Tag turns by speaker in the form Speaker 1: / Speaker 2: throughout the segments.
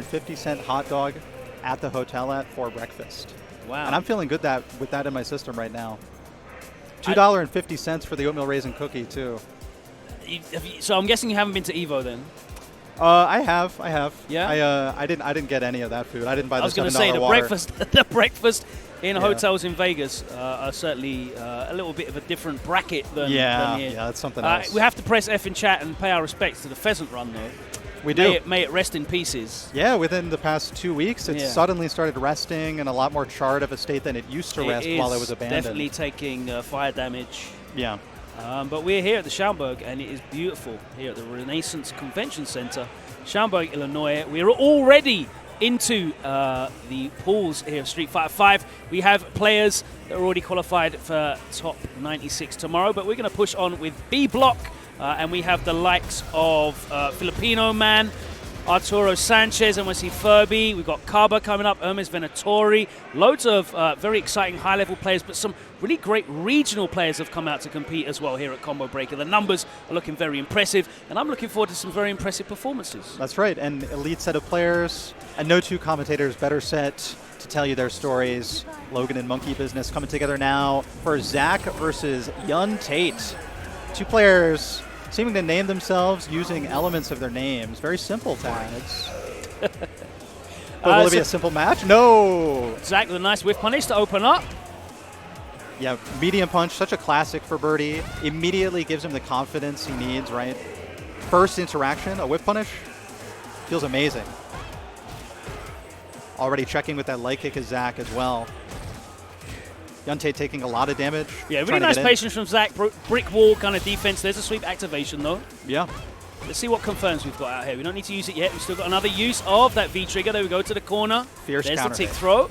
Speaker 1: $2.50 hot dog at the hotel for breakfast.
Speaker 2: Wow.
Speaker 1: And I'm feeling good with that in my system right now. $2.50 for the oatmeal raisin cookie, too.
Speaker 2: So I'm guessing you haven't been to Evo then?
Speaker 1: I have.
Speaker 2: Yeah?
Speaker 1: I didn't get any of that food. I didn't buy the $7
Speaker 2: I was going to say, the breakfast in
Speaker 1: Yeah.
Speaker 2: hotels in Vegas are certainly a little bit of a different bracket than here.
Speaker 1: Yeah, that's something else.
Speaker 2: We have to press F in chat and pay our respects to the pheasant run, though.
Speaker 1: We do.
Speaker 2: May it rest in pieces.
Speaker 1: Yeah, within the past 2 weeks, it's suddenly started resting in a lot more charred of a state than it used to rest while it was abandoned.
Speaker 2: Definitely taking fire damage.
Speaker 1: Yeah.
Speaker 2: But we're here at the Schaumburg, and it is beautiful here at the Renaissance Convention Center, Schaumburg, Illinois. We're already into the pools here of Street Fighter 5. We have players that are already qualified for top 96 tomorrow, but we're going to push on with B Block, and we have the likes of Filipinoman, Arturo Sanchez, nycfurby. We've got Caba coming up, Hermes Venatori. Loads of very exciting high-level players, but some really great regional players have come out to compete as well here at Combo Breaker. The numbers are looking very impressive, and I'm looking forward to some very impressive performances.
Speaker 1: That's right, an elite set of players, and no two commentators better set to tell you their stories. Logan and Monkey Business coming together now for Zach versus YungTate. Two players seeming to name themselves using elements of their names. Very simple tags. But will it be a simple match? No!
Speaker 2: Zach with a nice whiff punish to open up.
Speaker 1: Yeah, medium punch, such a classic for Birdie. Immediately gives him the confidence he needs, right? First interaction, a whip punish, feels amazing. Already checking with that light kick is Zach as well. YungTate taking a lot of damage.
Speaker 2: Yeah, really nice patience from Zach. Brick wall kind of defense. There's a sweep activation, though.
Speaker 1: Yeah.
Speaker 2: Let's see what confirms we've got out here. We don't need to use it yet. We've still got another use of that V-trigger. There we go to the corner.
Speaker 1: Fierce
Speaker 2: There's
Speaker 1: counter
Speaker 2: the tick throw.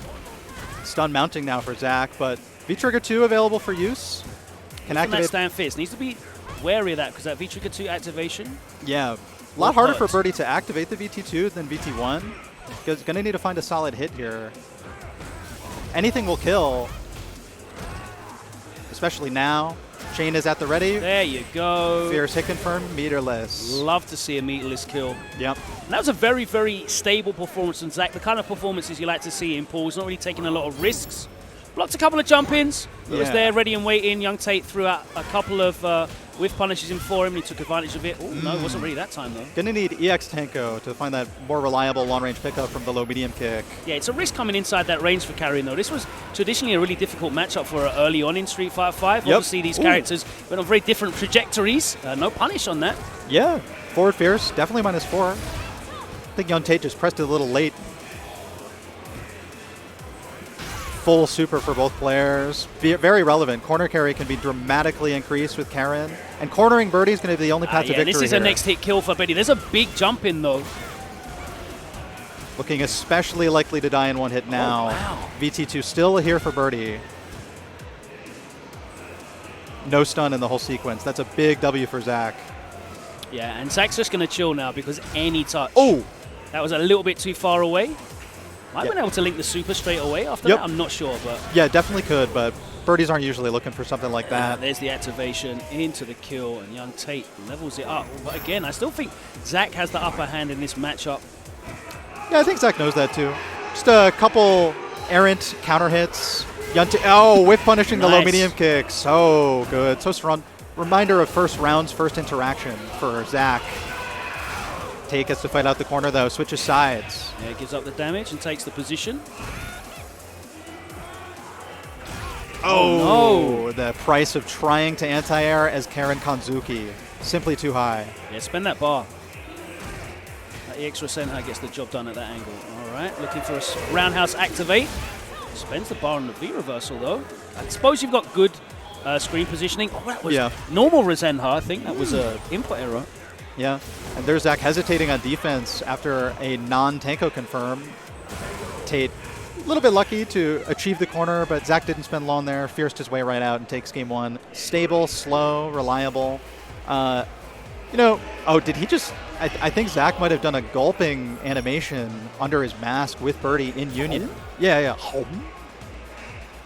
Speaker 1: Stun mounting now for Zach, but V-trigger 2 available for use. Can activate
Speaker 2: that stand fist. Needs to be wary of that because that V-trigger 2 activation.
Speaker 1: Yeah. A lot harder for Birdie to activate the VT2 than VT1. He's going to need to find a solid hit here. Anything will kill. Especially now. Chain is at the ready.
Speaker 2: There you go.
Speaker 1: Fierce hit confirm, meterless.
Speaker 2: Love to see a meterless kill.
Speaker 1: Yep.
Speaker 2: And that was a very, very stable performance from Zach. The kind of performances you like to see in pools. Not really taking a lot of risks. Blocked a couple of jump-ins. He was there ready and waiting. YungTate threw out a couple of whiff punishes in for him. He took advantage of it. Oh, no, it wasn't really that time, though.
Speaker 1: Gonna need EX Tanko to find that more reliable long-range pickup from the low-medium kick.
Speaker 2: Yeah, it's a risk coming inside that range for Karin, though. This was traditionally a really difficult matchup for her early on in Street Fighter 5.
Speaker 1: Yep.
Speaker 2: Obviously, these characters went on very different trajectories. No punish on that.
Speaker 1: Yeah, forward fierce, definitely -4. I think YungTate just pressed it a little late. Full super for both players. Very relevant. Corner carry can be dramatically increased with Karin. And cornering Birdie is going to be the only path to victory
Speaker 2: this is
Speaker 1: here.
Speaker 2: a next hit kill for Birdie. There's a big jump in, though.
Speaker 1: Looking especially likely to die in one hit now.
Speaker 2: Oh, wow.
Speaker 1: VT2 still here for Birdie. No stun in the whole sequence. That's a big W for Zach.
Speaker 2: Yeah, and Zach's just going to chill now because any touch.
Speaker 1: Oh!
Speaker 2: That was a little bit too far away. Might have been able to link the super straight away after that. I'm not sure, but...
Speaker 1: Yeah, definitely could, but Birdies aren't usually looking for something like that.
Speaker 2: There's the activation into the kill, and YungTate levels it up. But again, I still think Zach has the upper hand in this matchup.
Speaker 1: Yeah, I think Zach knows that too. Just a couple errant counter hits. YungTate, whip punishing the low-medium kick. So good. So strong. Reminder of first round's first interaction for Zach. Tate gets to fight out the corner, though. Switches sides.
Speaker 2: Yeah, gives up the damage and takes the position.
Speaker 1: Oh, no. The price of trying to anti-air as Karin Kanzuki. Simply too high.
Speaker 2: Yeah, spend that bar. That EX Resenha gets the job done at that angle. All right, looking for a roundhouse activate. Spends the bar on the V reversal, though. I suppose you've got good screen positioning. Oh, that was normal Resenha. I think that was an input error.
Speaker 1: Yeah, and there's Zach hesitating on defense after a non-Tanko confirm. Tate a little bit lucky to achieve the corner, but Zach didn't spend long there. Fierced his way right out and takes game one. Stable, slow, reliable. Did he just... I think Zach might have done a gulping animation under his mask with Birdie in Union. Yeah.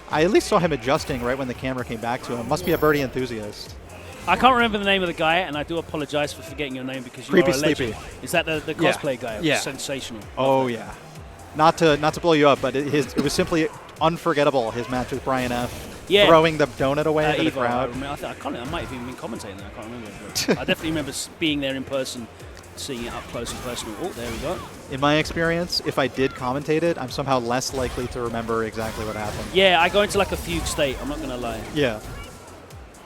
Speaker 1: I at least saw him adjusting right when the camera came back to him. Must be a Birdie enthusiast.
Speaker 2: I can't remember the name of the guy, and I do apologize for forgetting your name because you
Speaker 1: Creepy
Speaker 2: are a legend.
Speaker 1: Sleepy.
Speaker 2: Is that the cosplay guy? It was
Speaker 1: Yeah.
Speaker 2: sensational.
Speaker 1: Oh, yeah. Not to blow you up, but it was simply unforgettable, his match with Brian F.
Speaker 2: Yeah.
Speaker 1: Throwing the donut away to the
Speaker 2: Evo,
Speaker 1: crowd.
Speaker 2: I might have even been commentating there. I can't remember. But I definitely remember being there in person, seeing it up close and personal. Oh, there we go.
Speaker 1: In my experience, if I did commentate it, I'm somehow less likely to remember exactly what happened.
Speaker 2: Yeah, I go into like a fugue state. I'm not going to lie.
Speaker 1: Yeah.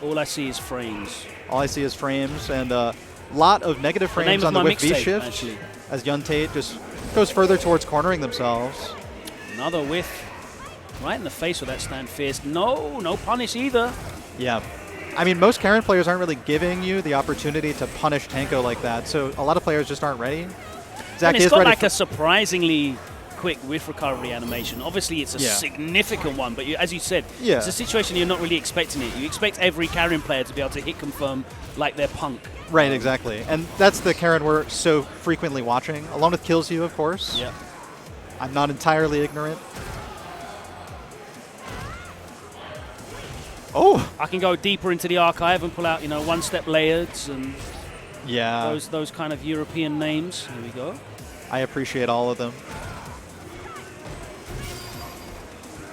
Speaker 2: All I see is frames.
Speaker 1: All I see is frames and a lot of negative frames on the whiff V shift
Speaker 2: actually.
Speaker 1: as YungTate just goes further towards cornering themselves.
Speaker 2: Another whiff. Right in the face with that stand fierce. No punish either.
Speaker 1: Yeah. I mean, most Karin players aren't really giving you the opportunity to punish Tenko like that, so a lot of players just aren't ready. Zach
Speaker 2: And it's
Speaker 1: is
Speaker 2: got
Speaker 1: ready
Speaker 2: like a surprisingly quick whiff recovery animation. Obviously, it's a significant one, but as you said, it's a situation you're not really expecting it. You expect every Karin player to be able to hit confirm like they're Punk.
Speaker 1: Right, exactly. And that's the Karin we're so frequently watching, along with Kills You, of course.
Speaker 2: Yeah.
Speaker 1: I'm not entirely ignorant. Oh!
Speaker 2: I can go deeper into the archive and pull out, one-step layers and those kind of European names. Here we go.
Speaker 1: I appreciate all of them.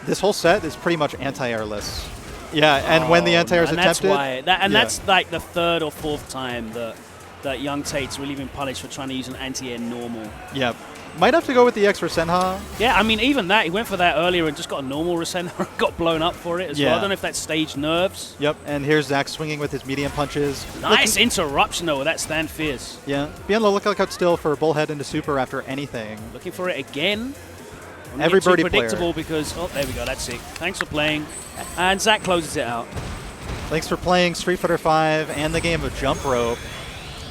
Speaker 1: This whole set is pretty much anti-airless. Yeah, and when the anti-air is attempted...
Speaker 2: That's like the third or fourth time that YungTate's really been punished for trying to use an anti-air normal.
Speaker 1: Yep. Might have to go with the X Rasenha.
Speaker 2: Yeah, I mean, even that, he went for that earlier and just got a normal Rasenha and got blown up for it as well. I don't know if that's stage nerves.
Speaker 1: Yep, and here's Zach swinging with his medium punches.
Speaker 2: Nice interruption, though, with that stand fierce.
Speaker 1: Yeah, being on the lookout still for Bullhead into Super after anything.
Speaker 2: Looking for it again.
Speaker 1: Every Birdie player.
Speaker 2: Predictable because, oh, there we go, that's it. Thanks for playing. And Zach closes it out.
Speaker 1: Thanks for playing Street Fighter V and the game of Jump Rope.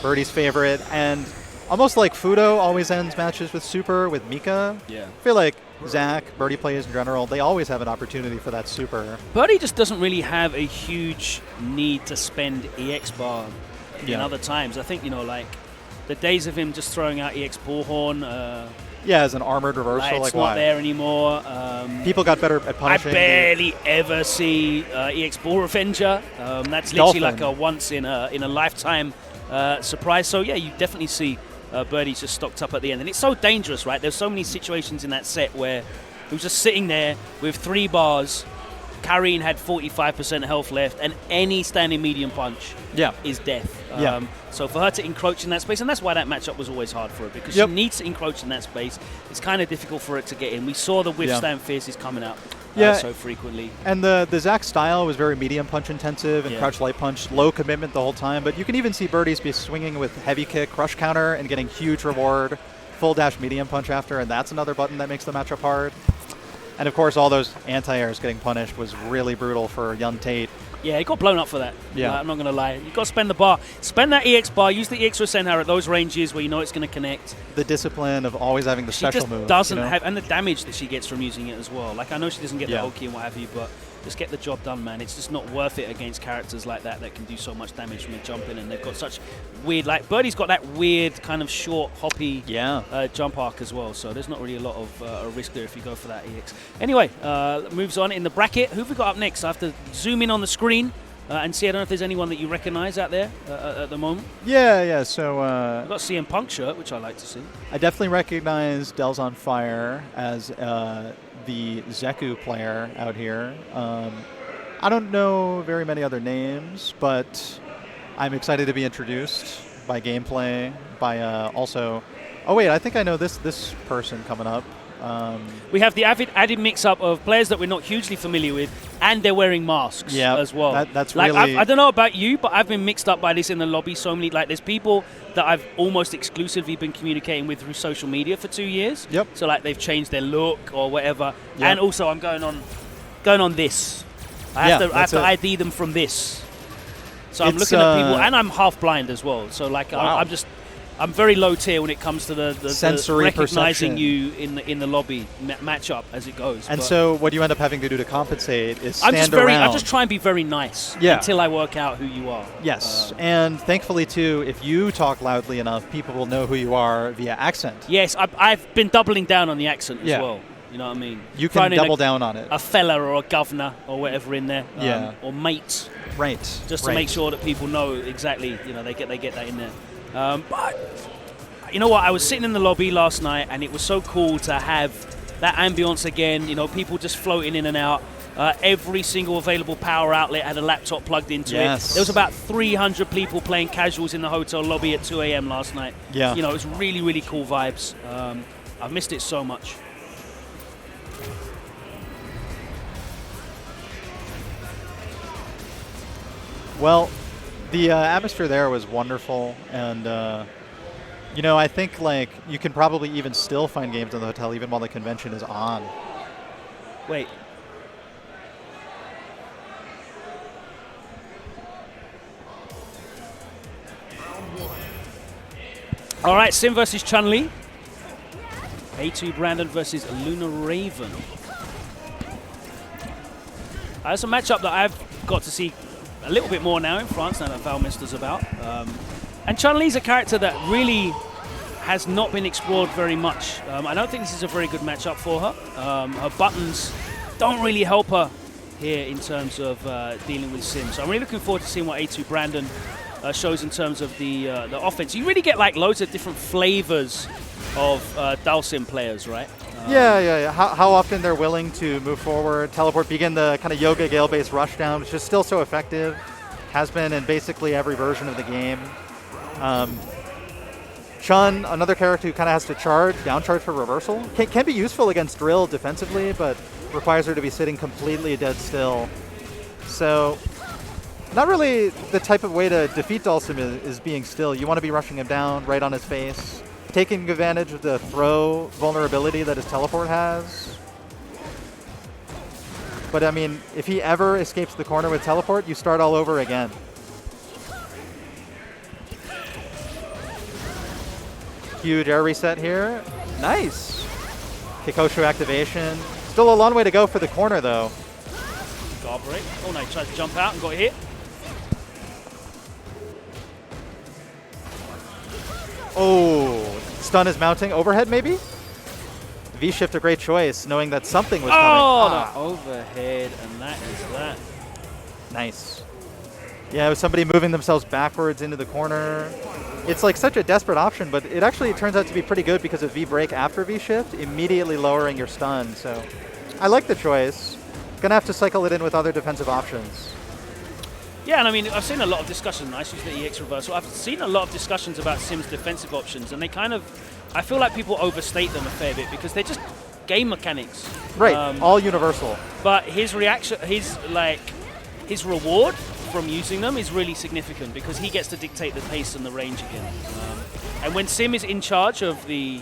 Speaker 1: Birdie's favorite, and almost like Fudo always ends matches with Super with Mika.
Speaker 2: Yeah.
Speaker 1: I feel like Zach, Birdie players in general, they always have an opportunity for that Super.
Speaker 2: Birdie just doesn't really have a huge need to spend EX bar in other times. I think, like the days of him just throwing out EX Bullhorn.
Speaker 1: As an armored reversal,
Speaker 2: it's not there anymore.
Speaker 1: People got better at punishing.
Speaker 2: I barely ever see EX Bull Revenger. That's literally like a once in a lifetime surprise. So yeah, you definitely see Birdie's just stocked up at the end, and it's so dangerous, right? There's so many situations in that set where he was just sitting there with 3 bars. Karin had 45% health left, and any standing medium punch is death. So for her to encroach in that space, and that's why that matchup was always hard for her, because she needs to encroach in that space. It's kind of difficult for it to get in. We saw the whiff stand fierces coming out so frequently.
Speaker 1: And the Zach style was very medium punch intensive and crouch light punch, low commitment the whole time. But you can even see Birdies be swinging with heavy kick, crush counter, and getting huge reward, full dash medium punch after, and that's another button that makes the matchup hard. And of course, all those anti-airs getting punished was really brutal for YungTate.
Speaker 2: Yeah, he got blown up for that.
Speaker 1: Yeah.
Speaker 2: I'm not going to lie. You've got to spend the bar. Spend that EX bar. Use the EX Rasenha at those ranges where you know it's going to connect.
Speaker 1: The discipline of always having the special move.
Speaker 2: She just doesn't have, and the damage that she gets from using it as well. Like, I know she doesn't get the Oki and what have you, but just get the job done, man. It's just not worth it against characters like that can do so much damage from a jump in, and they've got such weird, like, Birdie's got that weird kind of short, hoppy jump arc as well, so there's not really a lot of risk there if you go for that EX. Anyway, moves on in the bracket. Who have we got up next? I have to zoom in on the screen and see. I don't know if there's anyone that you recognize out there at the moment.
Speaker 1: Yeah, so...
Speaker 2: I've got a CM Punk shirt, which I like to see.
Speaker 1: I definitely recognize DelzonFire as the Zeku player out here. I don't know very many other names, but I'm excited to be introduced by gameplay, by also... Oh, wait, I think I know this person coming up.
Speaker 2: We have the added mix-up of players that we're not hugely familiar with, and they're wearing masks as well.
Speaker 1: That's
Speaker 2: like,
Speaker 1: really...
Speaker 2: I don't know about you, but I've been mixed up by this in the lobby so many. Like, there's people that I've almost exclusively been communicating with through social media for 2 years.
Speaker 1: Yep.
Speaker 2: So, like, they've changed their look or whatever. Yep. And also, I'm going on this. I have to ID them from this. So I'm looking at people, and I'm half blind as well. So, like, I'm very low tier when it comes to the
Speaker 1: sensory
Speaker 2: recognizing
Speaker 1: perception.
Speaker 2: you in the lobby matchup as it goes.
Speaker 1: And so what you end up having to do to compensate is stand
Speaker 2: around.
Speaker 1: I
Speaker 2: just try and be very nice until I work out who you are.
Speaker 1: Yes, and thankfully too, if you talk loudly enough, people will know who you are via accent.
Speaker 2: Yes, I've been doubling down on the accent as well. You know what I mean?
Speaker 1: You can double down on it.
Speaker 2: A fella or a governor or whatever in there. Or mate.
Speaker 1: Right.
Speaker 2: Just to make sure that people know exactly, you know, they get that in there. But you know what? I was sitting in the lobby last night, and it was so cool to have that ambience again. You know, people just floating in and out. Every single available power outlet had a laptop plugged into it. There was about 300 people playing casuals in the hotel lobby at 2 a.m. last night.
Speaker 1: Yeah.
Speaker 2: You know, it was really, really cool vibes. I've missed it so much.
Speaker 1: Well, the atmosphere there was wonderful, and you know, I think like you can probably even still find games in the hotel even while the convention is on.
Speaker 2: Wait. All right, Sim versus Chun-Li. A2 Brandon versus Luna Raven. That's a matchup that I've got to see a little bit more now in France, now that Valmister's about. And Chun-Li's a character that really has not been explored very much. I don't think this is a very good matchup for her. Her buttons don't really help her here in terms of dealing with Sim. So I'm really looking forward to seeing what A2 Brandon shows in terms of the offense. You really get like loads of different flavors of Dhalsim players, right?
Speaker 1: Yeah. How often they're willing to move forward, teleport, begin the kind of Yoga Gale-based rushdown, which is still so effective, has been in basically every version of the game. Chun, another character who kind of has to charge, down charge for reversal, can be useful against Drill defensively, but requires her to be sitting completely dead still. So, not really the type of way to defeat Dhalsim is being still. You want to be rushing him down right on his face, taking advantage of the throw vulnerability that his teleport has. But I mean, if he ever escapes the corner with teleport, you start all over again. Huge air reset here. Nice. Kikosho activation. Still a long way to go for the corner, though.
Speaker 2: Guard break. Oh no, he tried to jump out and got hit.
Speaker 1: Oh, stun is mounting. Overhead, maybe? V-shift, a great choice, knowing that something was coming.
Speaker 2: The overhead, and that is that.
Speaker 1: Nice. Yeah, it was somebody moving themselves backwards into the corner. It's like such a desperate option, but it actually turns out to be pretty good because of V-break after V-shift, immediately lowering your stun. So I like the choice. Gonna have to cycle it in with other defensive options.
Speaker 2: Yeah, and I mean, I've seen a lot of discussion. Nice use the EX reversal. I've seen a lot of discussions about Sim's defensive options, and they kind of, I feel like people overstate them a fair bit because they're just game mechanics.
Speaker 1: Right, all universal.
Speaker 2: But his reaction, his reward from using them is really significant because he gets to dictate the pace and the range again. And when Sim is in charge of the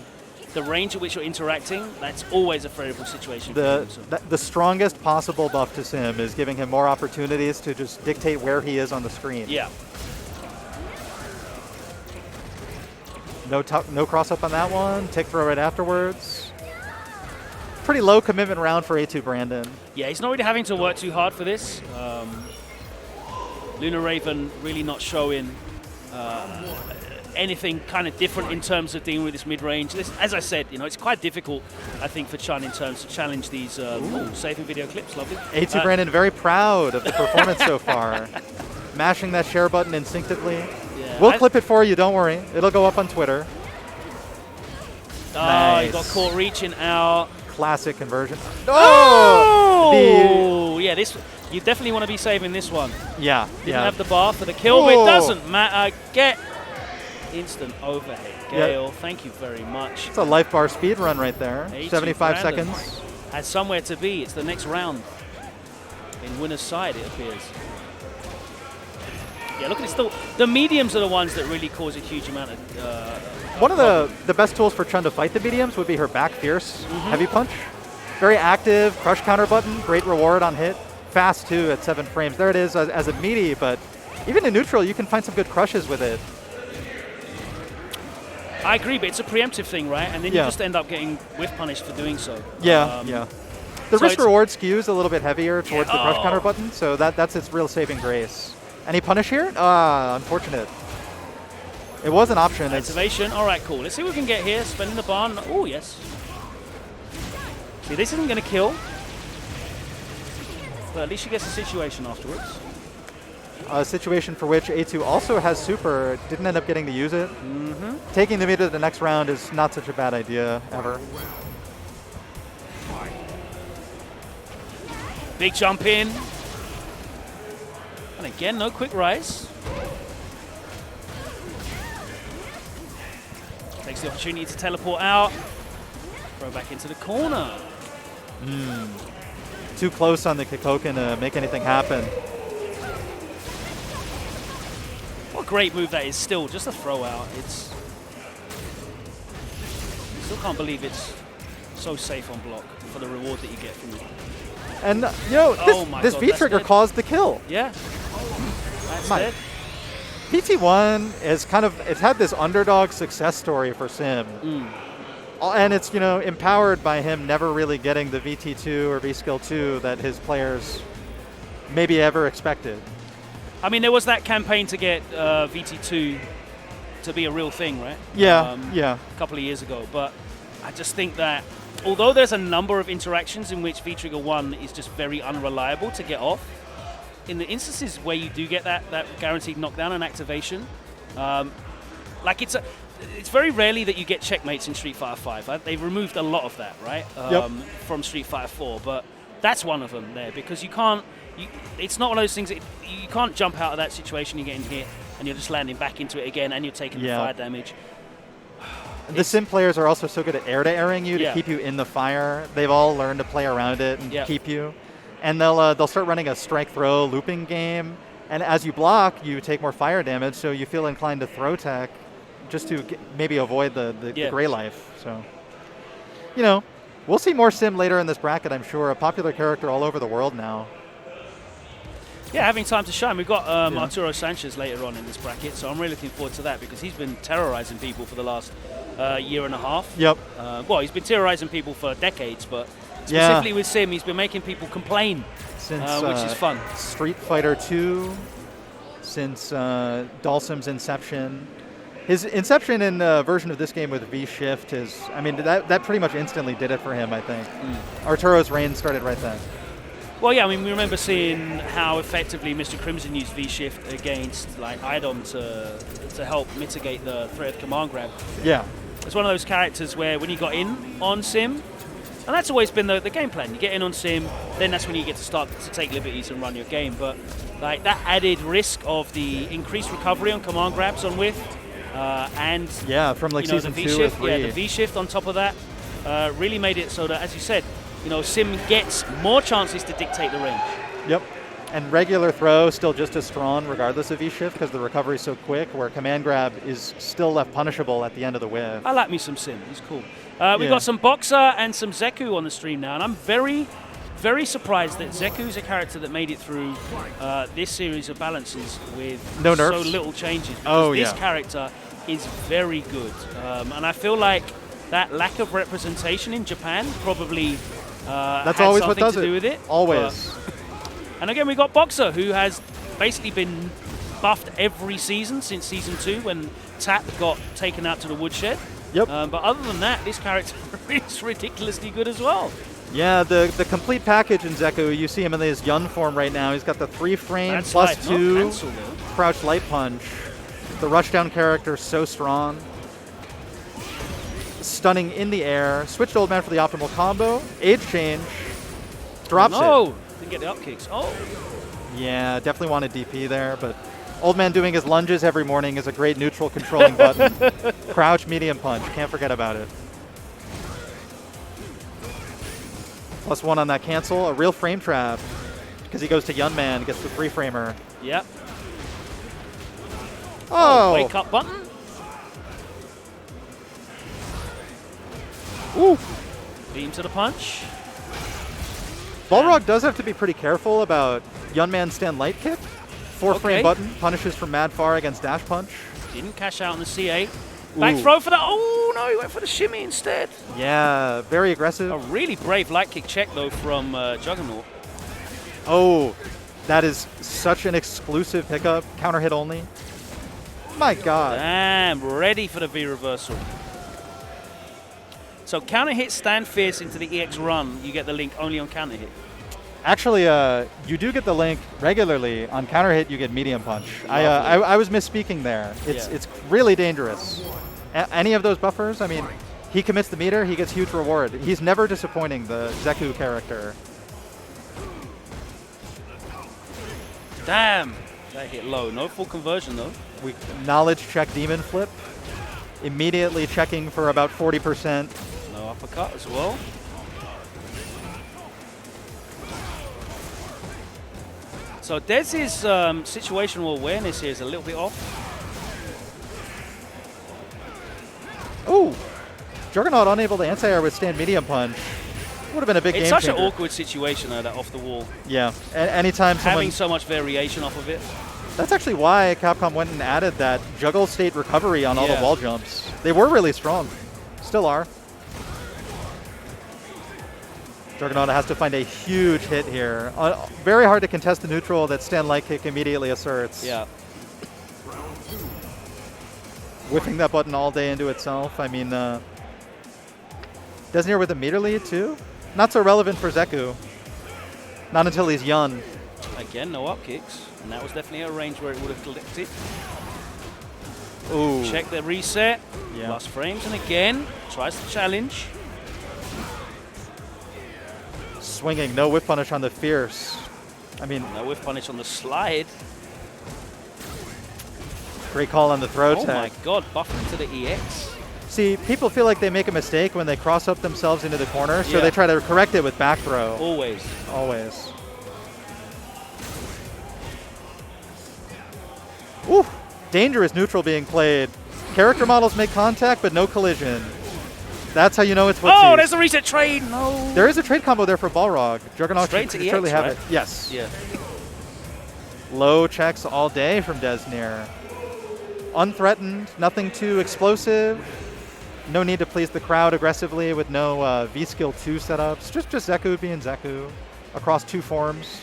Speaker 2: range at which you're interacting, that's always a favorable situation for him. So.
Speaker 1: The strongest possible buff to Sim is giving him more opportunities to just dictate where he is on the screen.
Speaker 2: Yeah.
Speaker 1: No cross up on that one. Tick throw right afterwards. Pretty low commitment round for A2 Brandon.
Speaker 2: Yeah, he's not really having to work too hard for this. Luna Raven really not showing anything kind of different in terms of dealing with this mid-range. As I said, you know, it's quite difficult, I think, for Chun in terms to challenge these saving video clips. Lovely.
Speaker 1: A2 Brandon very proud of the performance so far. Mashing that share button instinctively.
Speaker 2: Yeah,
Speaker 1: we'll clip it for you, don't worry. It'll go up on Twitter.
Speaker 2: Oh,
Speaker 1: nice.
Speaker 2: He got caught reaching out.
Speaker 1: Classic conversion.
Speaker 2: Oh! Yeah, this. You definitely want to be saving this one.
Speaker 1: Yeah.
Speaker 2: Didn't have the bar for the kill, but it doesn't matter. Get instant overhead. Guile, thank you very much.
Speaker 1: It's a life bar speed run right there. 75 seconds.
Speaker 2: Has somewhere to be. It's the next round. In winner's side, it appears. Yeah, look at it. The mediums are the ones that really cause a huge amount of...
Speaker 1: One of the best tools for Chun to fight the mediums would be her back fierce heavy punch. Very active, crush counter button, great reward on hit. Fast too at 7 frames. There it is as a meaty, but even in neutral, you can find some good crushes with it.
Speaker 2: I agree, but it's a preemptive thing, right? And then you just end up getting whiff punished for doing so.
Speaker 1: Yeah. The risk reward skews a little bit heavier towards the crush counter button, so that's its real saving grace. Any punish here? Unfortunate. It was an option.
Speaker 2: Activation. All right, cool. Let's see what we can get here. Spending the barn. Oh, yes. See, this isn't going to kill, but at least she gets a situation afterwards.
Speaker 1: A situation for which A2 also has super, didn't end up getting to use it. Taking the mid to the next round is not such a bad idea, ever.
Speaker 2: Big jump in. And again, no quick rise. Takes the opportunity to teleport out. Throw back into the corner.
Speaker 1: Too close on the Kikoken to make anything happen.
Speaker 2: What a great move that is still, just a throw out. It's... Still can't believe it's so safe on block for the reward that you get from it.
Speaker 1: And, you know, this V-trigger caused the kill.
Speaker 2: Yeah. That's dead.
Speaker 1: PT1 is kind of, it's had this underdog success story for Sim. And it's, you know, empowered by him never really getting the VT2 or V-Skill 2 that his players maybe ever expected.
Speaker 2: I mean, there was that campaign to get VT2 to be a real thing, right?
Speaker 1: Yeah,
Speaker 2: A couple of years ago. But I just think that although there's a number of interactions in which V-Trigger 1 is just very unreliable to get off, in the instances where you do get that guaranteed knockdown and activation, like it's very rarely that you get checkmates in Street Fighter 5. They've removed a lot of that, right? From Street Fighter 4, but that's one of them there because you can't. It's not one of those things that you can't jump out of that situation. You're getting hit and you're just landing back into it again, and you're taking the fire damage.
Speaker 1: The Sim players are also so good at air-to-airing you to keep you in the fire. They've all learned to play around it and keep you. And they'll start running a strike-throw looping game. And as you block, you take more fire damage, so you feel inclined to throw tech just to maybe avoid the gray life. So, you know, we'll see more Sim later in this bracket, I'm sure. A popular character all over the world now.
Speaker 2: Yeah, having time to shine. We've got Arturo Sanchez later on in this bracket, so I'm really looking forward to that because he's been terrorizing people for the last year and a half. Well, he's been terrorizing people for decades, but specifically with Sim, he's been making people complain,
Speaker 1: since,
Speaker 2: which is fun.
Speaker 1: Street Fighter 2, since Dhalsim's Inception. His Inception in version of this game with V-Shift is, I mean, that pretty much instantly did it for him, I think. Arturo's reign started right then.
Speaker 2: Well, yeah, I mean, we remember seeing how effectively Mr. Crimson used V-Shift against, like, Idom to help mitigate the threat of command grab.
Speaker 1: Yeah.
Speaker 2: It's one of those characters where when you got in on Sim, and that's always been the game plan. You get in on Sim, then that's when you get to start to take liberties and run your game. But like that added risk of the increased recovery on command grabs on Whiff, and
Speaker 1: from like season 2 or 3.
Speaker 2: Yeah, the V-Shift on top of that really made it so that, as you said, you know, Sim gets more chances to dictate the range.
Speaker 1: Yep. And regular throw still just as strong regardless of V-Shift because the recovery is so quick, where command grab is still left punishable at the end of the whiff.
Speaker 2: I like me some Sim. He's cool. We've got some Boxer and some Zeku on the stream now, and I'm very, very surprised that Zeku's a character that made it through this series of balances with
Speaker 1: no nerfs,
Speaker 2: so little changes. Because this character is very good. And I feel like that lack of representation in Japan probably
Speaker 1: that's
Speaker 2: had
Speaker 1: always
Speaker 2: something
Speaker 1: what does
Speaker 2: to do with it.
Speaker 1: Always.
Speaker 2: And again, we got Boxer, who has basically been buffed every season since season 2 when Tap got taken out to the woodshed.
Speaker 1: Yep.
Speaker 2: But other than that, this character is ridiculously good as well.
Speaker 1: Yeah, the complete package in Zeku, you see him in his Yun form right now. He's got the 3-frame plus 2 crouch light punch. The rushdown character is so strong. Stunning in the air. Switched Old Man for the optimal combo. Age change. Drops it.
Speaker 2: Didn't get the up kicks. Oh.
Speaker 1: Yeah, definitely wanted DP there, but Old Man doing his lunges every morning is a great neutral controlling button. Crouch, medium punch. Can't forget about it. +1 on that cancel. A real frame trap because he goes to Yun Man, gets the 3-framer.
Speaker 2: Yep.
Speaker 1: Oh.
Speaker 2: Wake up button.
Speaker 1: Ooh.
Speaker 2: Beam to the punch.
Speaker 1: Balrog does have to be pretty careful about Yun Man stand light kick. 4-frame button punishes from mad far against dash punch.
Speaker 2: Didn't cash out on the C8. Back throw for that. Oh no, he went for the shimmy instead.
Speaker 1: Yeah, very aggressive.
Speaker 2: A really brave light kick check though from Juggernaut.
Speaker 1: Oh, that is such an exclusive pickup. Counter hit only. My God.
Speaker 2: Damn, ready for the V reversal. So counter hit, stand fierce into the EX run. You get the link only on counter hit.
Speaker 1: Actually, you do get the link regularly. On counter hit, you get medium punch. I was misspeaking there. It's really dangerous. Any of those buffers, I mean, he commits the meter, he gets huge reward. He's never disappointing, the Zeku character.
Speaker 2: Damn. That hit low. No full conversion, though.
Speaker 1: We knowledge check demon flip. Immediately checking for about 40%.
Speaker 2: No uppercut as well. So Dez's situational awareness here is a little bit off.
Speaker 1: Ooh! Juggernaut unable to anti-air withstand medium punch. Would have been a big game changer.
Speaker 2: It's such an awkward situation, though, that off the wall.
Speaker 1: Yeah. Anytime
Speaker 2: having so much variation off of it.
Speaker 1: That's actually why Capcom went and added that juggle state recovery on all the wall jumps. They were really strong. Still are. Juggernaut has to find a huge hit here. Very hard to contest the neutral that stand light kick immediately asserts.
Speaker 2: Yeah.
Speaker 1: Whiffing that button all day into itself. I mean, Deznere with a meter lead too? Not so relevant for Zeku. Not until he's Yun.
Speaker 2: Again, no up kicks. And that was definitely a range where it would have collected.
Speaker 1: Ooh.
Speaker 2: Check the reset.
Speaker 1: Yeah.
Speaker 2: Last frames, and again, tries to challenge.
Speaker 1: Swinging, no whip punish on the fierce. I mean,
Speaker 2: no whip punish on the slide.
Speaker 1: Great call on the throw tag.
Speaker 2: Oh my god, buffering to the EX.
Speaker 1: See, people feel like they make a mistake when they cross up themselves into the corner, so they try to correct it with back throw.
Speaker 2: Always.
Speaker 1: Always. Ooh, dangerous neutral being played. Character models make contact, but no collision. That's how you know it's footsies.
Speaker 2: Oh, there's a reset trade. No.
Speaker 1: There is a trade combo there for Balrog. Juggernaut
Speaker 2: Straight
Speaker 1: should
Speaker 2: to
Speaker 1: surely
Speaker 2: EX,
Speaker 1: have
Speaker 2: right?
Speaker 1: it. Yes.
Speaker 2: Yeah.
Speaker 1: Low checks all day from Deznere. Unthreatened, nothing too explosive. No need to please the crowd aggressively with no V-Skill 2 setups. Just Zeku being Zeku across two forms.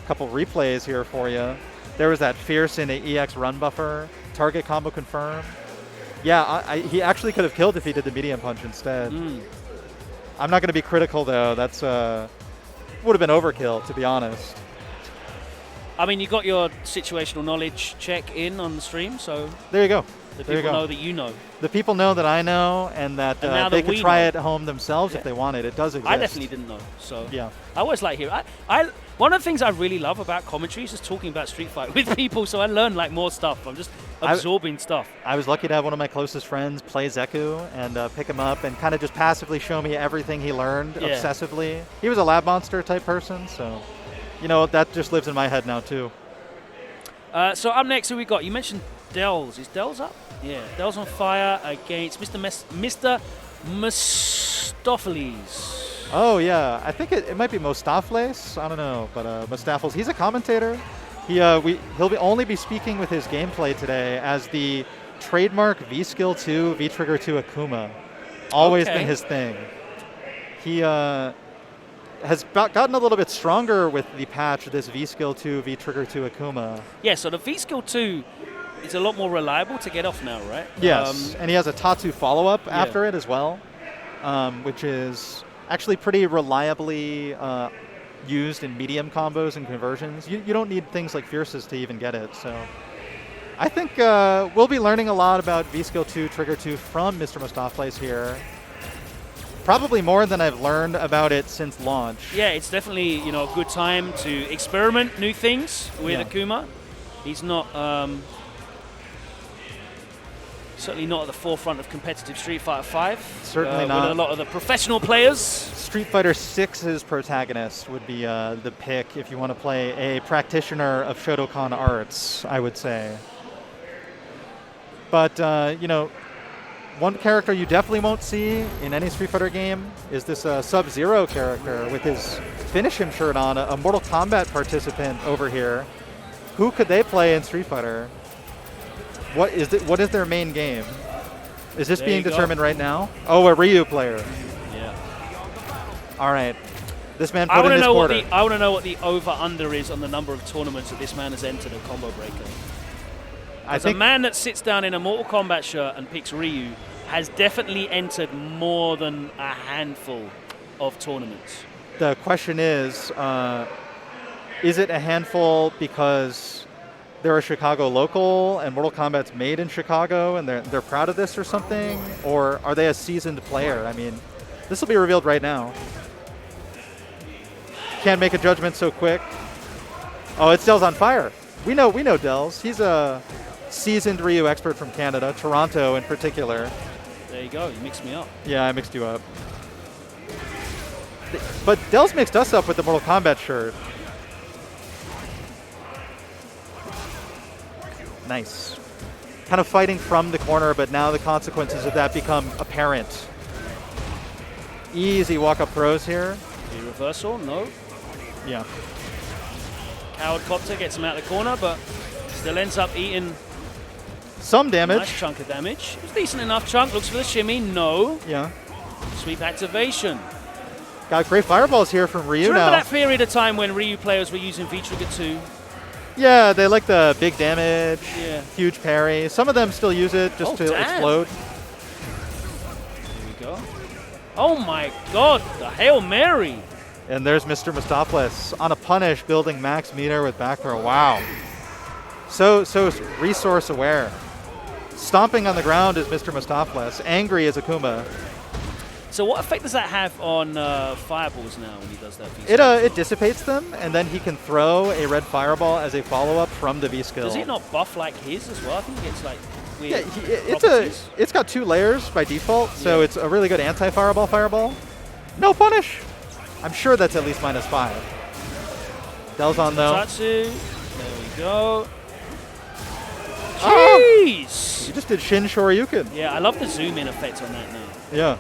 Speaker 1: A couple replays here for you. There was that fierce in a EX run buffer. Target combo confirmed. Yeah, he actually could have killed if he did the medium punch instead. I'm not going to be critical, though. That's would have been overkill, to be honest.
Speaker 2: I mean, you got your situational knowledge check in on the stream, so
Speaker 1: there you go.
Speaker 2: The people know that you know.
Speaker 1: The people know that I know, and that they could try it at home themselves if they wanted. It does exist.
Speaker 2: I definitely didn't know, so
Speaker 1: yeah.
Speaker 2: I always like hearing. One of the things I really love about commentary is just talking about Street Fighter with people, so I learn like more stuff. I'm just absorbing stuff.
Speaker 1: I was lucky to have one of my closest friends play Zeku and pick him up and kind of just passively show me everything he learned obsessively. He was a lab monster type person, so you know that just lives in my head now too.
Speaker 2: So up next, who we got? You mentioned Delz. Is Delz up? Yeah, DelzonFire against Mr. Mostafles.
Speaker 1: Oh yeah, I think it might be Mostafles. I don't know, but Mostafles. He's a commentator. He'll only be speaking with his gameplay today as the trademark V-Skill 2, V-Trigger 2 Akuma. Always been his thing. He has gotten a little bit stronger with the patch, this V-Skill 2, V-Trigger 2 Akuma.
Speaker 2: Yeah, so the V-Skill 2 is a lot more reliable to get off now, right?
Speaker 1: Yes, and he has a Tatsu follow-up after it as well, which is actually pretty reliably used in medium combos and conversions. You don't need things like Fierces to even get it, so I think we'll be learning a lot about V-Skill 2, Trigger 2 from Mr. Mostafles here. Probably more than I've learned about it since launch.
Speaker 2: Yeah, it's definitely a good time to experiment new things with Akuma. He's not certainly not at the forefront of competitive Street Fighter 5.
Speaker 1: Certainly not.
Speaker 2: With a lot of the professional players.
Speaker 1: Street Fighter 6's protagonist would be the pick if you want to play a practitioner of Shotokan arts, I would say. But one character you definitely won't see in any Street Fighter game is this Sub-Zero character with his Finish Him shirt on, a Mortal Kombat participant over here. Who could they play in Street Fighter? What is their main game? Is this being determined right now? Oh, a Ryu player.
Speaker 2: Yeah.
Speaker 1: All right. This man put in his quarter.
Speaker 2: I want to know what the over-under is on the number of tournaments that this man has entered a Combo Breaker. As a man that sits down in a Mortal Kombat shirt and picks Ryu, has definitely entered more than a handful of tournaments.
Speaker 1: The question is it a handful because they're a Chicago local and Mortal Kombat's made in Chicago and they're proud of this or something? Or are they a seasoned player? I mean, this will be revealed right now. Can't make a judgment so quick. Oh, it's DelzonFire. We know Delz. He's a seasoned Ryu expert from Canada, Toronto in particular.
Speaker 2: There you go. You mixed me up.
Speaker 1: Yeah, I mixed you up. But Delz mixed us up with the Mortal Kombat shirt. Nice. Kind of fighting from the corner, but now the consequences of that become apparent. Easy walk-up throws here.
Speaker 2: The reversal, no.
Speaker 1: Yeah.
Speaker 2: Coward Copter gets him out of the corner, but still ends up eating
Speaker 1: some damage.
Speaker 2: Nice chunk of damage. It was decent enough chunk. Looks for the shimmy, no.
Speaker 1: Yeah.
Speaker 2: Sweep activation.
Speaker 1: Got great fireballs here from Ryu now.
Speaker 2: Do you remember that period of time when Ryu players were using V-Trigger 2?
Speaker 1: Yeah, they like the big damage,
Speaker 2: yeah.
Speaker 1: Huge parry. Some of them still use it just to explode.
Speaker 2: Here we go. Oh my god, the Hail Mary.
Speaker 1: And there's Mr. Mostafles on a punish, building max meter with back throw. Wow. So resource aware. Stomping on the ground is Mr. Mostafles. Angry is Akuma.
Speaker 2: So what effect does that have on fireballs now when he does that V
Speaker 1: skill? It dissipates them, and then he can throw a red fireball as a follow-up from the V skill.
Speaker 2: Does it not buff like his as well? I think it's like weird
Speaker 1: it's got 2 layers by default, so it's a really good anti-fireball fireball. No punish. I'm sure that's at least -5. Delzon though.
Speaker 2: Tatsu. There we go. Jeez!
Speaker 1: You just did Shin Shoryuken.
Speaker 2: Yeah, I love the zoom in effect on that now.
Speaker 1: Yeah.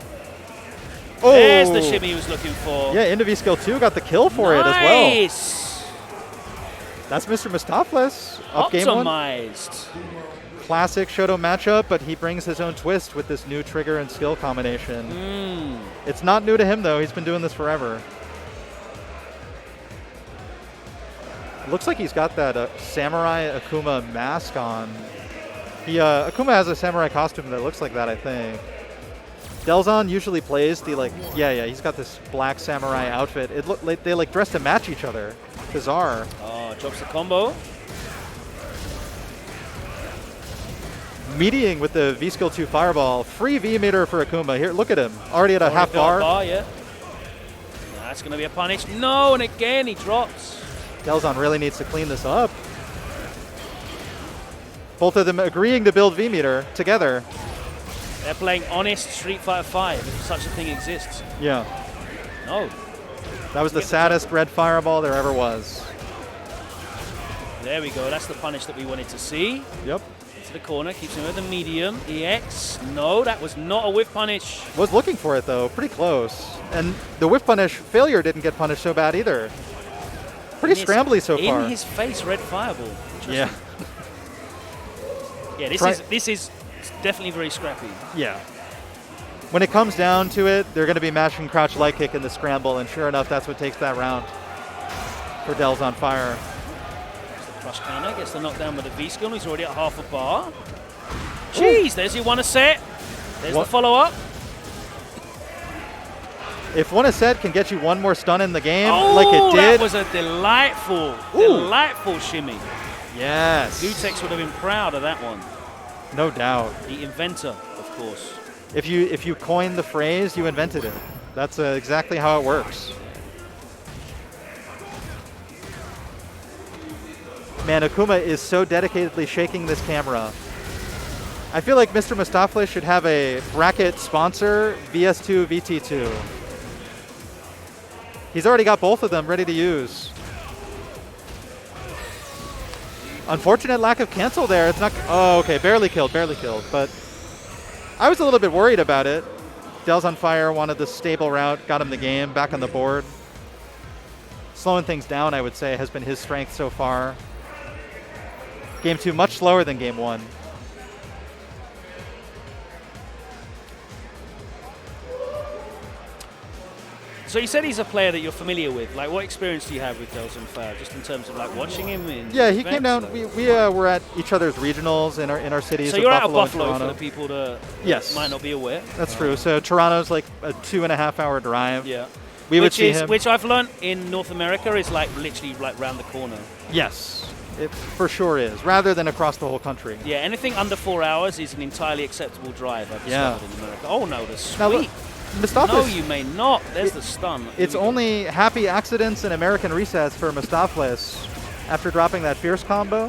Speaker 2: Oh. There's the shimmy he was looking for.
Speaker 1: Yeah, into V skill 2 got the kill for it as well.
Speaker 2: Nice!
Speaker 1: That's Mr. Mostafles. Up game 1.
Speaker 2: Optimized.
Speaker 1: Classic Shoto matchup, but he brings his own twist with this new trigger and skill combination. It's not new to him though, he's been doing this forever. Looks like he's got that Samurai Akuma mask on. Akuma has a samurai costume that looks like that, I think. Delzon usually plays the he's got this black samurai outfit. It look like they dress to match each other. Bizarre.
Speaker 2: Oh, drops the combo.
Speaker 1: Meeting with the V skill 2 fireball. Free V meter for Akuma. Here, look at him. Already at a half bar.
Speaker 2: Yeah. That's going to be a punish. No, and again he drops.
Speaker 1: Delzon really needs to clean this up. Both of them agreeing to build V meter together.
Speaker 2: They're playing honest Street Fighter 5, if such a thing exists.
Speaker 1: Yeah.
Speaker 2: No.
Speaker 1: That was the saddest red fireball there ever was.
Speaker 2: There we go. That's the punish that we wanted to see.
Speaker 1: Yep.
Speaker 2: Into the corner. Keeps him with the medium. EX. No, that was not a whiff punish.
Speaker 1: Was looking for it, though. Pretty close. And the whiff punish failure didn't get punished so bad either. Pretty scrambly so far.
Speaker 2: In his face, red fireball.
Speaker 1: Yeah.
Speaker 2: Yeah, this is definitely very scrappy.
Speaker 1: Yeah. When it comes down to it, they're going to be mashing crouch light kick in the scramble, and sure enough, that's what takes that round for DelzonFire.
Speaker 2: Crush counter, gets the knockdown with the V skill. He's already at half a bar. Jeez, there's your 1 a set. There's the follow-up.
Speaker 1: If 1 a set can get you 1 more stun in the game,
Speaker 2: oh,
Speaker 1: like it did.
Speaker 2: That was a delightful shimmy.
Speaker 1: Yes.
Speaker 2: Gutex would have been proud of that one.
Speaker 1: No doubt.
Speaker 2: The inventor, of course.
Speaker 1: If you coined the phrase, you invented it. That's exactly how it works. Man, Akuma is so dedicatedly shaking this camera. I feel like Mr. Mostafles should have a bracket sponsor, VS2, VT2. He's already got both of them ready to use. Unfortunate lack of cancel there. It's not. Oh, okay. Barely killed. But I was a little bit worried about it. DelzonFire wanted the stable route, got him the game, back on the board. Slowing things down, I would say, has been his strength so far. Game 2 much slower than game 1.
Speaker 2: So you said he's a player that you're familiar with. Like, what experience do you have with DelzonFire, just in terms of like watching him?
Speaker 1: Yeah, he came down. We were at each other's regionals in our cities.
Speaker 2: So you're out of
Speaker 1: Buffalo
Speaker 2: Buffalo for the people that
Speaker 1: yes.
Speaker 2: might not be aware.
Speaker 1: That's true. So Toronto's like a 2.5-hour drive.
Speaker 2: Yeah.
Speaker 1: Which
Speaker 2: I've learned in North America is like literally like round the corner.
Speaker 1: Yes, it for sure is. Rather than across the whole country.
Speaker 2: Yeah, anything under 4 hours is an entirely acceptable drive. I've discovered in America. Oh no, the sweep.
Speaker 1: Now look, Mostafles.
Speaker 2: No, you may not. There's the stun.
Speaker 1: It's only happy accidents and American resets for Mostafles. After dropping that fierce combo,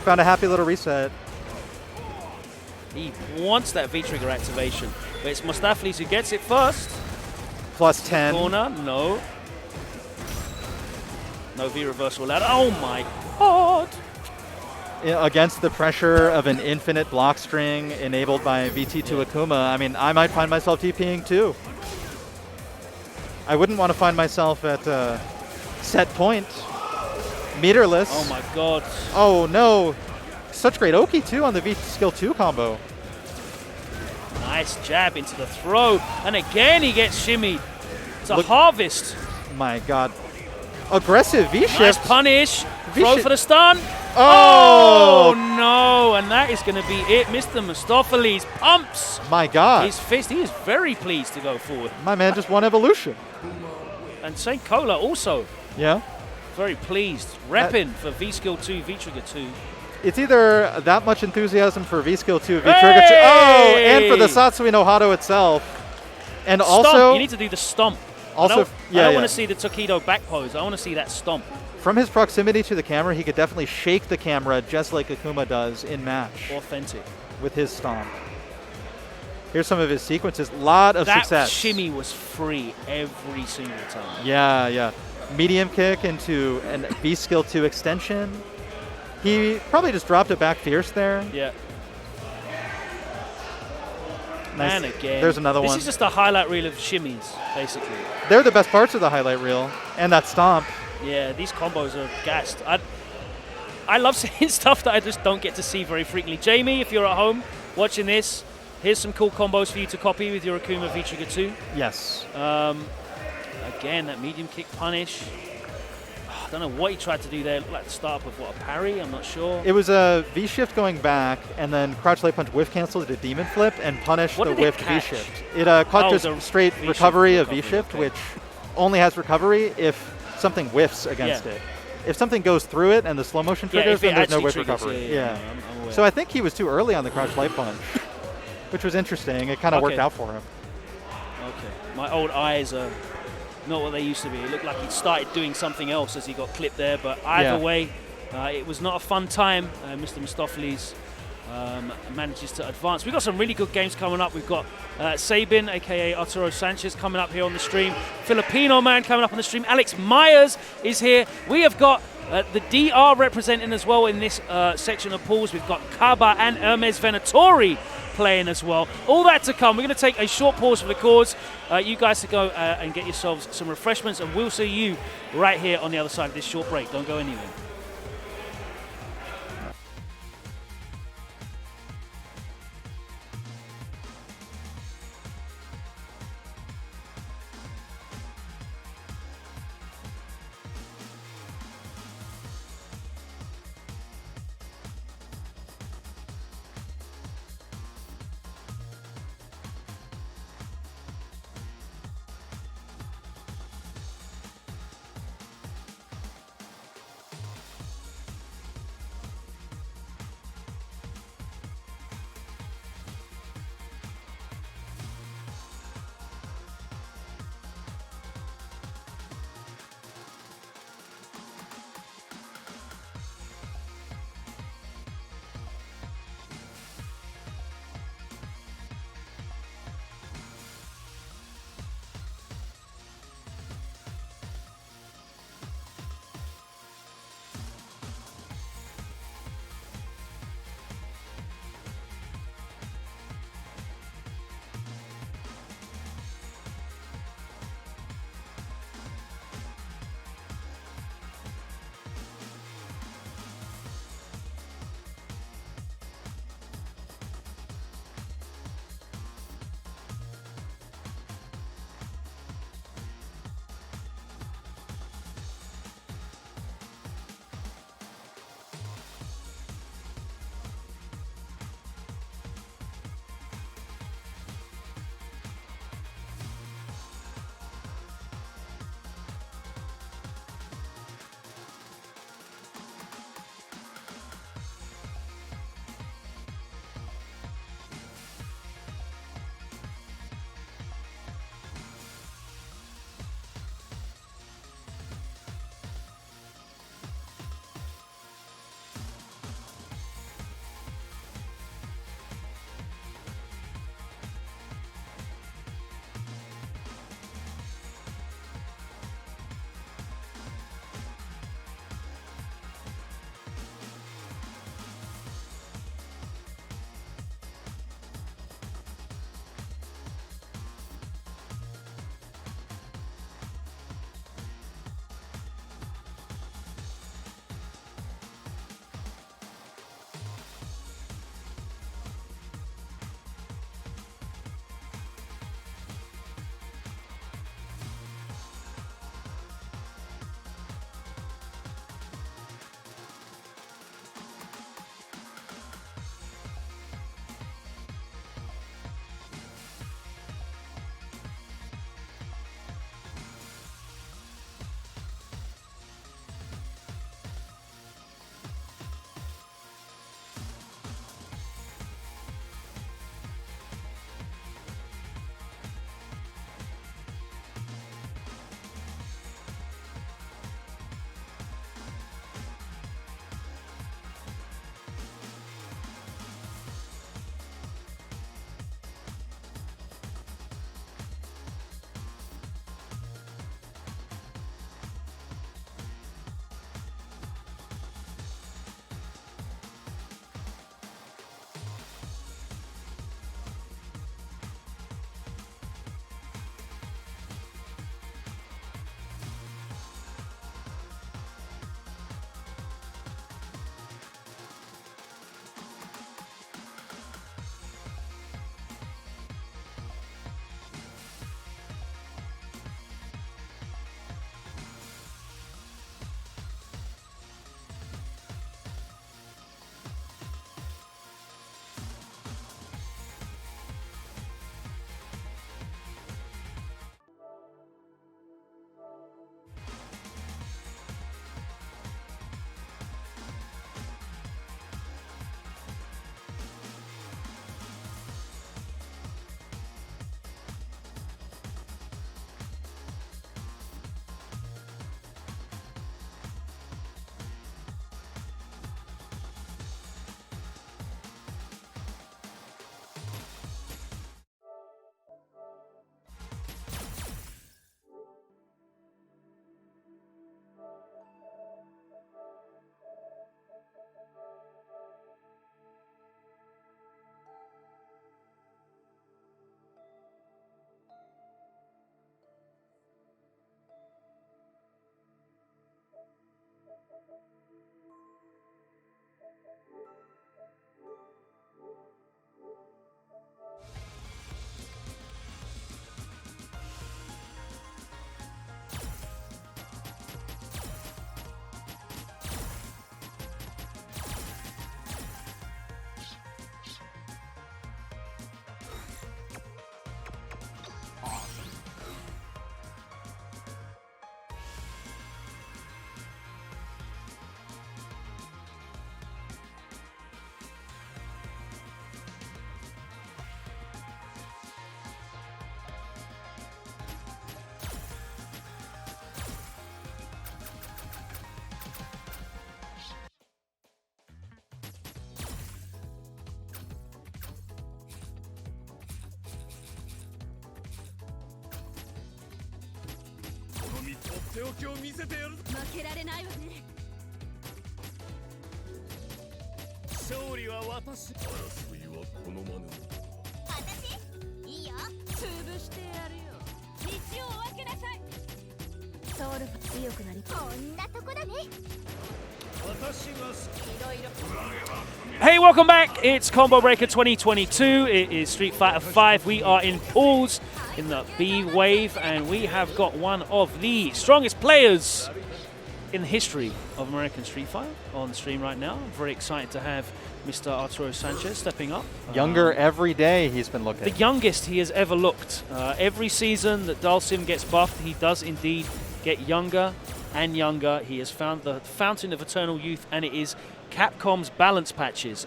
Speaker 1: found a happy little reset.
Speaker 2: He wants that V-trigger activation, but it's Mostafles who gets it first.
Speaker 1: Plus 10.
Speaker 2: Corner, no. No V-reversal allowed. Oh my god!
Speaker 1: Against the pressure of an infinite block string enabled by VT2 Akuma, I mean, I might find myself TPing too. I wouldn't want to find myself at set point. Meterless.
Speaker 2: Oh my god.
Speaker 1: Oh no. Such great Oki too on the V skill 2 combo.
Speaker 2: Nice jab into the throw. And again he gets shimmied. It's a harvest.
Speaker 1: My god. Aggressive V-shift.
Speaker 2: Nice punish. Throw for the stun.
Speaker 1: Oh
Speaker 2: no. And that is going to be it. Mr. Mostafles pumps.
Speaker 1: My god.
Speaker 2: His fist. He is very pleased to go forward.
Speaker 1: My man just won evolution.
Speaker 2: And St. Cola also.
Speaker 1: Yeah.
Speaker 2: Very pleased. Repping for V-Skill 2, V-Trigger 2.
Speaker 1: It's either that much enthusiasm for V-Skill 2, V-Trigger 2. Oh, and for the Satsui no Hado itself. And
Speaker 2: stomp.
Speaker 1: also...
Speaker 2: You need to do the stomp.
Speaker 1: Also,
Speaker 2: I don't want to see the Tokido back pose. I want to see that stomp.
Speaker 1: From his proximity to the camera, he could definitely shake the camera just like Akuma does in match.
Speaker 2: Authentic.
Speaker 1: With his stomp. Here's some of his sequences. Lot of success.
Speaker 2: That shimmy was free every single time.
Speaker 1: Yeah, yeah. Medium kick into an V-Skill 2 extension. He probably just dropped it back fierce there.
Speaker 2: Yeah.
Speaker 1: Nice.
Speaker 2: And again.
Speaker 1: There's another one.
Speaker 2: This is just a highlight reel of shimmies, basically.
Speaker 1: They're the best parts of the highlight reel. And that stomp.
Speaker 2: Yeah, these combos are gassed. I love seeing stuff that I just don't get to see very frequently. Jamie, if you're at home watching this, here's some cool combos for you to copy with your Akuma V-Trigger 2.
Speaker 1: Yes.
Speaker 2: Again, that medium kick punish. I don't know what he tried to do there. It looked like the start of what, a parry? I'm not sure.
Speaker 1: It was a V-shift going back, and then crouch light punch whiff cancel to demon flip and punish the whiffed V-shift. It caught just straight recovery of V-shift, which only has recovery if something whiffs against it. If something goes through it and the slow motion triggers, then there's no whiff recovery.
Speaker 2: Yeah. I'm
Speaker 1: so I think he was too early on the crouch light punch, which was interesting. It kind of worked out for him.
Speaker 2: Okay. My old eyes are not what they used to be. It looked like he started doing something else as he got clipped there, but either way, it was not a fun time. Mr. Mostafles manages to advance. We've got some really good games coming up. We've got Sabin, aka Arturo Sanchez, coming up here on the stream. Filipinoman coming up on the stream. Alex Myers is here. We have got the DR representing as well in this section of pools. We've got Caba and Hermes Venatori playing as well. All that to come. We're going to take a short pause for the cause. You guys to go and get yourselves some refreshments, and we'll see you right here on the other side of this short break. Don't go anywhere. Hey, welcome back. It's Combo Breaker 2022. It is Street Fighter 5. We are in pools in the B wave, and we have got one of the strongest players in the history of American Street Fighter on stream right now. I'm very excited to have Mr. Arturo Sanchez stepping up.
Speaker 1: Younger every day he's been looking.
Speaker 2: The youngest he has ever looked. Every season that Dhalsim gets buffed, he does indeed get younger and younger. He has found the fountain of eternal youth, and it is Capcom's balance patches.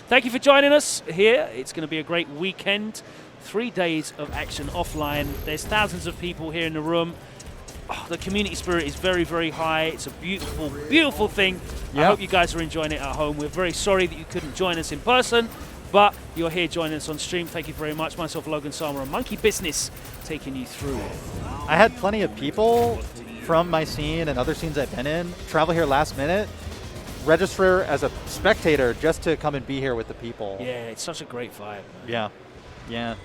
Speaker 2: Thank you for joining us here. It's going to be a great weekend. 3 days of action offline. There's thousands of people here in the room. Oh, the community spirit is very, very high. It's a beautiful, beautiful thing. Yep. I hope you guys are enjoying it at home. We're very sorry that you couldn't join us in person, but you're here joining us on stream. Thank you very much. Myself, Logan Sama, and Monkey Business taking you through.
Speaker 1: I had plenty of people from my scene and other scenes I've been in travel here last minute, register as a spectator just to come and be here with the people.
Speaker 2: Yeah, it's such a great vibe.
Speaker 1: Yeah, yeah.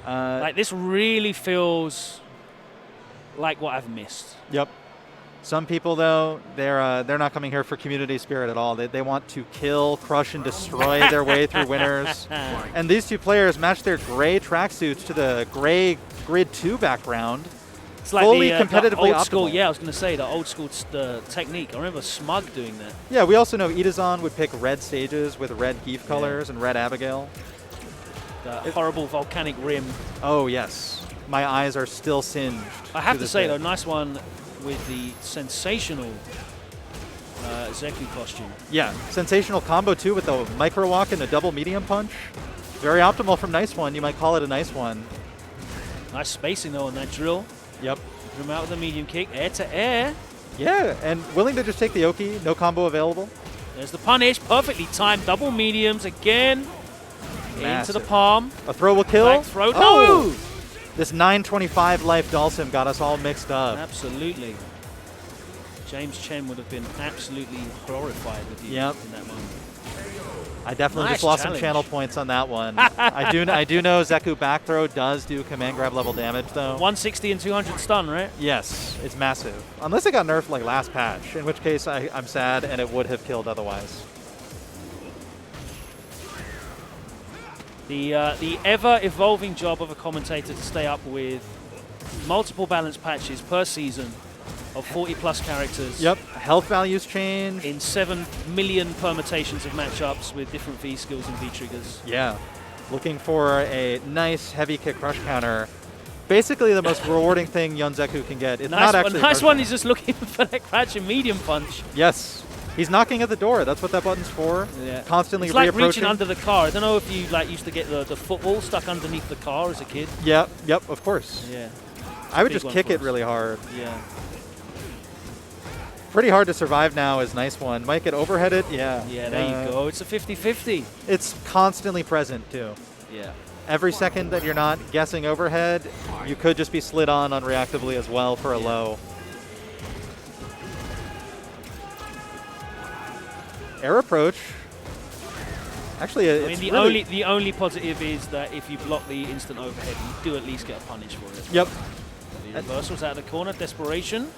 Speaker 2: Like, this really feels like what I've missed.
Speaker 1: Yep. Some people, though, they're not coming here for community spirit at all. They want to kill, crush, and destroy their way through winners. And these two players match their gray tracksuits to the gray Grid 2 background.
Speaker 2: It's like
Speaker 1: fully
Speaker 2: the
Speaker 1: competitively
Speaker 2: old school.
Speaker 1: optimal.
Speaker 2: Yeah, I was going to say the old school technique. I remember Smug doing that.
Speaker 1: Yeah, we also know Itazan would pick red stages with red Geef colors and red Abigail.
Speaker 2: The horrible volcanic rim.
Speaker 1: Oh, yes. My eyes are still singed.
Speaker 2: I have to say, though, nice one with the sensational Zeku costume.
Speaker 1: Yeah, sensational combo, too, with the micro walk and the double medium punch. Very optimal from Nice One. You might call it a nice one.
Speaker 2: Nice spacing, though, on that drill.
Speaker 1: Yep.
Speaker 2: Drum out with a medium kick, air to air.
Speaker 1: Yeah, and willing to just take the Oki, no combo available.
Speaker 2: There's the punish, perfectly timed, double mediums again.
Speaker 1: Massive.
Speaker 2: Into the palm.
Speaker 1: A throw will kill.
Speaker 2: Back throw,
Speaker 1: oh!
Speaker 2: no!
Speaker 1: This 925 life Dhalsim got us all mixed up.
Speaker 2: Absolutely. James Chen would have been absolutely horrified with you in that moment.
Speaker 1: I definitely just lost some channel points on that one. I do know Zeku back throw does do command grab level damage, though.
Speaker 2: 160 and 200 stun, right?
Speaker 1: Yes, it's massive. Unless it got nerfed like last patch, in which case I'm sad and it would have killed otherwise.
Speaker 2: The ever-evolving job of a commentator to stay up with multiple balance patches per season of 40-plus characters.
Speaker 1: Yep, health values change.
Speaker 2: In 7 million permutations of matchups with different V skills and V triggers.
Speaker 1: Yeah, looking for a nice heavy kick crush counter. Basically the most rewarding thing Yun Zeku can get. It's not actually
Speaker 2: nice one, he's just looking for that crouch and medium punch.
Speaker 1: Yes. He's knocking at the door. That's what that button's for.
Speaker 2: Yeah.
Speaker 1: Constantly
Speaker 2: it's like
Speaker 1: reapproaching.
Speaker 2: reaching under the car. I don't know if you used to get the football stuck underneath the car as a kid.
Speaker 1: Yep, of course.
Speaker 2: Yeah.
Speaker 1: I would just kick it really hard.
Speaker 2: Yeah.
Speaker 1: Pretty hard to survive now is Nice One. Might get overheaded, yeah.
Speaker 2: Yeah, there you go. It's a 50-50.
Speaker 1: It's constantly present, too.
Speaker 2: Yeah.
Speaker 1: Every second that you're not guessing overhead, you could just be slid on unreactively as well for a low. Air approach. Actually, it's
Speaker 2: the only positive is that if you block the instant overhead, you do at least get a punish for it.
Speaker 1: Yep.
Speaker 2: The reversal's out of the corner. Desperation.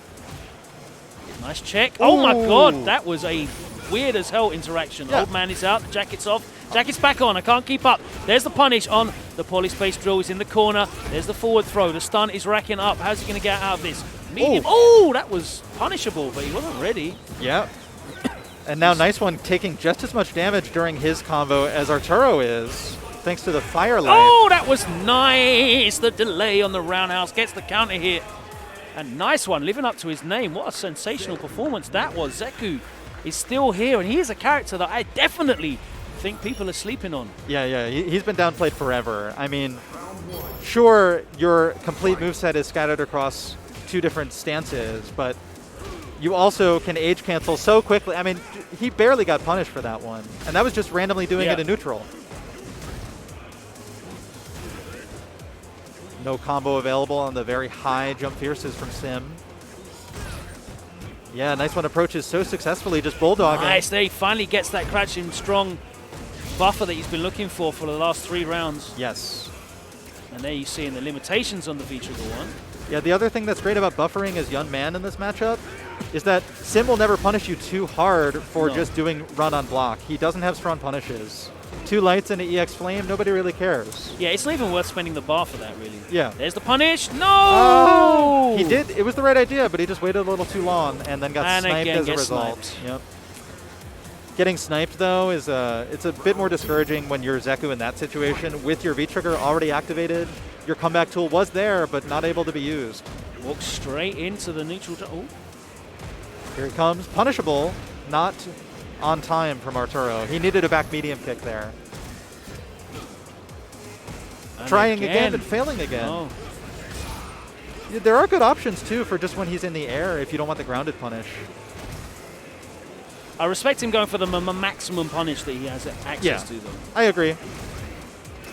Speaker 2: Nice check. Oh my god, that was a weird as hell interaction.
Speaker 1: Yeah.
Speaker 2: Old man is out. The jacket's off. Jacket's back on. I can't keep up. There's the punish on the poly space drill. He's in the corner. There's the forward throw. The stun is racking up. How's he going to get out of this? Medium. Oh, that was punishable, but he wasn't ready.
Speaker 1: Yeah. And now Nice One taking just as much damage during his combo as Arturo is, thanks to the Firelight.
Speaker 2: Oh, that was nice. The delay on the roundhouse gets the counter hit. And Nice One living up to his name. What a sensational performance that was. Zeku is still here, and he is a character that I definitely think people are sleeping on.
Speaker 1: Yeah, he's been downplayed forever. I mean, sure, your complete moveset is scattered across 2 different stances, but you also can age cancel so quickly. I mean, he barely got punished for that one, and that was just randomly doing it in neutral. No combo available on the very high jump fierces from Sim. Yeah, nice one approaches so successfully, just bulldogging.
Speaker 2: Nice, there he finally gets that crouching strong buffer that he's been looking for the last 3 rounds.
Speaker 1: Yes.
Speaker 2: And there you see in the limitations on the V-trigger one.
Speaker 1: Yeah, the other thing that's great about buffering as Young Man in this matchup is that Sim will never punish you too hard for just doing run on block. He doesn't have strong punishes. 2 lights and an EX Flame, nobody really cares.
Speaker 2: Yeah, it's not even worth spending the bar for that, really.
Speaker 1: Yeah.
Speaker 2: There's the punish. No!
Speaker 1: He did. It was the right idea, but he just waited a little too long and then got sniped as a result.
Speaker 2: Sniped.
Speaker 1: Yep. Getting sniped, though, is it's a bit more discouraging when you're Zeku in that situation. With your V-trigger already activated, your comeback tool was there, but not able to be used.
Speaker 2: Walks straight into the neutral. Oh.
Speaker 1: Here he comes. Punishable, not on time from Arturo. He needed a back medium kick there.
Speaker 2: And
Speaker 1: Trying again and failing again.
Speaker 2: Oh.
Speaker 1: There are good options, too, for just when he's in the air if you don't want the grounded punish.
Speaker 2: I respect him going for the maximum punish that he has access to, though.
Speaker 1: I agree.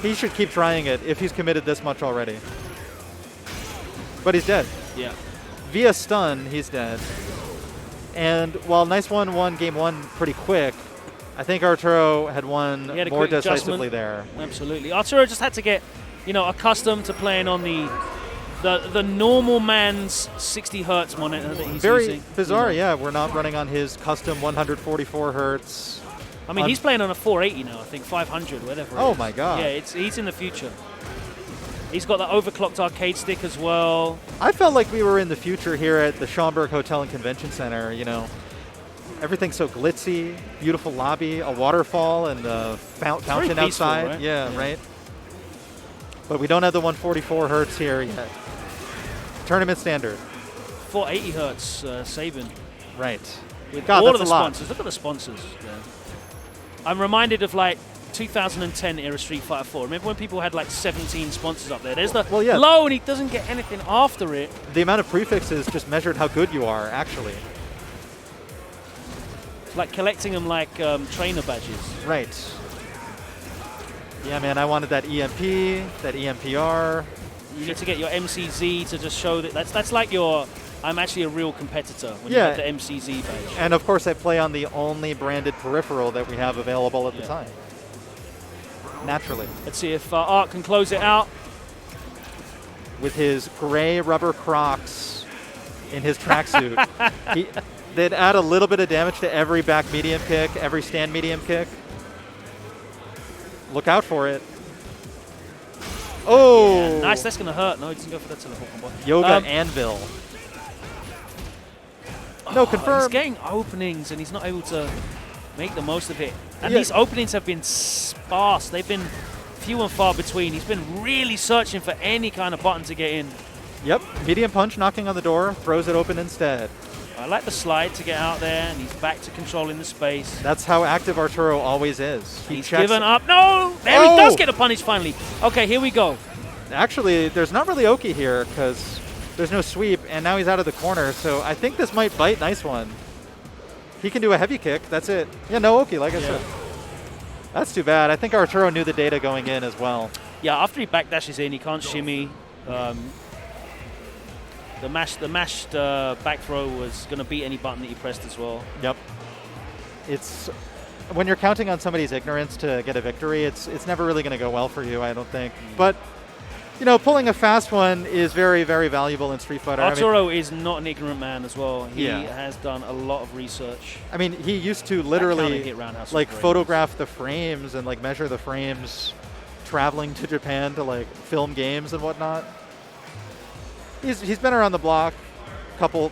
Speaker 1: He should keep trying it if he's committed this much already. But he's dead.
Speaker 2: Yeah.
Speaker 1: Via stun, he's dead. And while Nice One won game 1 pretty quick, I think Arturo had won more decisively there.
Speaker 2: Absolutely. Arturo just had to get, accustomed to playing on the normal man's 60 hertz monitor that he's using.
Speaker 1: Very bizarre, yeah. We're not running on his custom 144 hertz.
Speaker 2: I mean, he's playing on a 480 now, I think, 500, whatever.
Speaker 1: Oh my god.
Speaker 2: Yeah, he's in the future. He's got the overclocked arcade stick as well.
Speaker 1: I felt like we were in the future here at the Schaumburg Hotel and Convention Center, Everything's so glitzy, beautiful lobby, a waterfall, and a fountain outside.
Speaker 2: Right?
Speaker 1: Yeah, right? But we don't have the 144 hertz here yet. Tournament standard.
Speaker 2: 480 hertz Sabin.
Speaker 1: Right.
Speaker 2: With
Speaker 1: God,
Speaker 2: all of the
Speaker 1: that's a lot.
Speaker 2: sponsors. Look at the sponsors. Yeah. I'm reminded of 2010 era Street Fighter 4. Remember when people had 17 sponsors up there? There's the low, and he doesn't get anything after it.
Speaker 1: The amount of prefixes just measured how good you are, actually.
Speaker 2: It's like collecting them like trainer badges.
Speaker 1: Right. Yeah, man, I wanted that EMP, that EMPR.
Speaker 2: You need to get your MCZ to just show that's like your I'm actually a real competitor when you get the MCZ badge.
Speaker 1: And of course I play on the only branded peripheral that we have available at the time. Naturally.
Speaker 2: Let's see if Art can close it out.
Speaker 1: With his gray rubber Crocs in his tracksuit. They'd add a little bit of damage to every back medium kick, every stand medium kick. Look out for it. Oh!
Speaker 2: Yeah, nice, that's going to hurt. No, he doesn't go for that teleport combo.
Speaker 1: Yoga Anvil. No, confirm.
Speaker 2: He's getting openings and he's not able to make the most of it. And these openings have been sparse. They've been few and far between. He's been really searching for any kind of button to get in.
Speaker 1: Yep, medium punch knocking on the door, throws it open instead.
Speaker 2: I like the slide to get out there, and he's back to controlling the space.
Speaker 1: That's how active Arturo always is.
Speaker 2: He's given up. No! There he does get a punish finally. Okay, here we go.
Speaker 1: Actually, there's not really Oki here because there's no sweep, and now he's out of the corner, so I think this might bite Nice One. He can do a heavy kick. That's it. Yeah, no Oki, like I said. That's too bad. I think Arturo knew the data going in as well.
Speaker 2: Yeah, after he backdashes in, he can't shimmy. The mashed back throw was going to beat any button that you pressed as well.
Speaker 1: Yep. It's when you're counting on somebody's ignorance to get a victory, it's never really going to go well for you, I don't think. But pulling a fast one is very, very valuable in Street Fighter.
Speaker 2: Arturo is not an ignorant man as well. He has done a lot of research.
Speaker 1: I mean, he used to literally photograph the frames and measure the frames, traveling to Japan to film games and whatnot. He's been around the block, a couple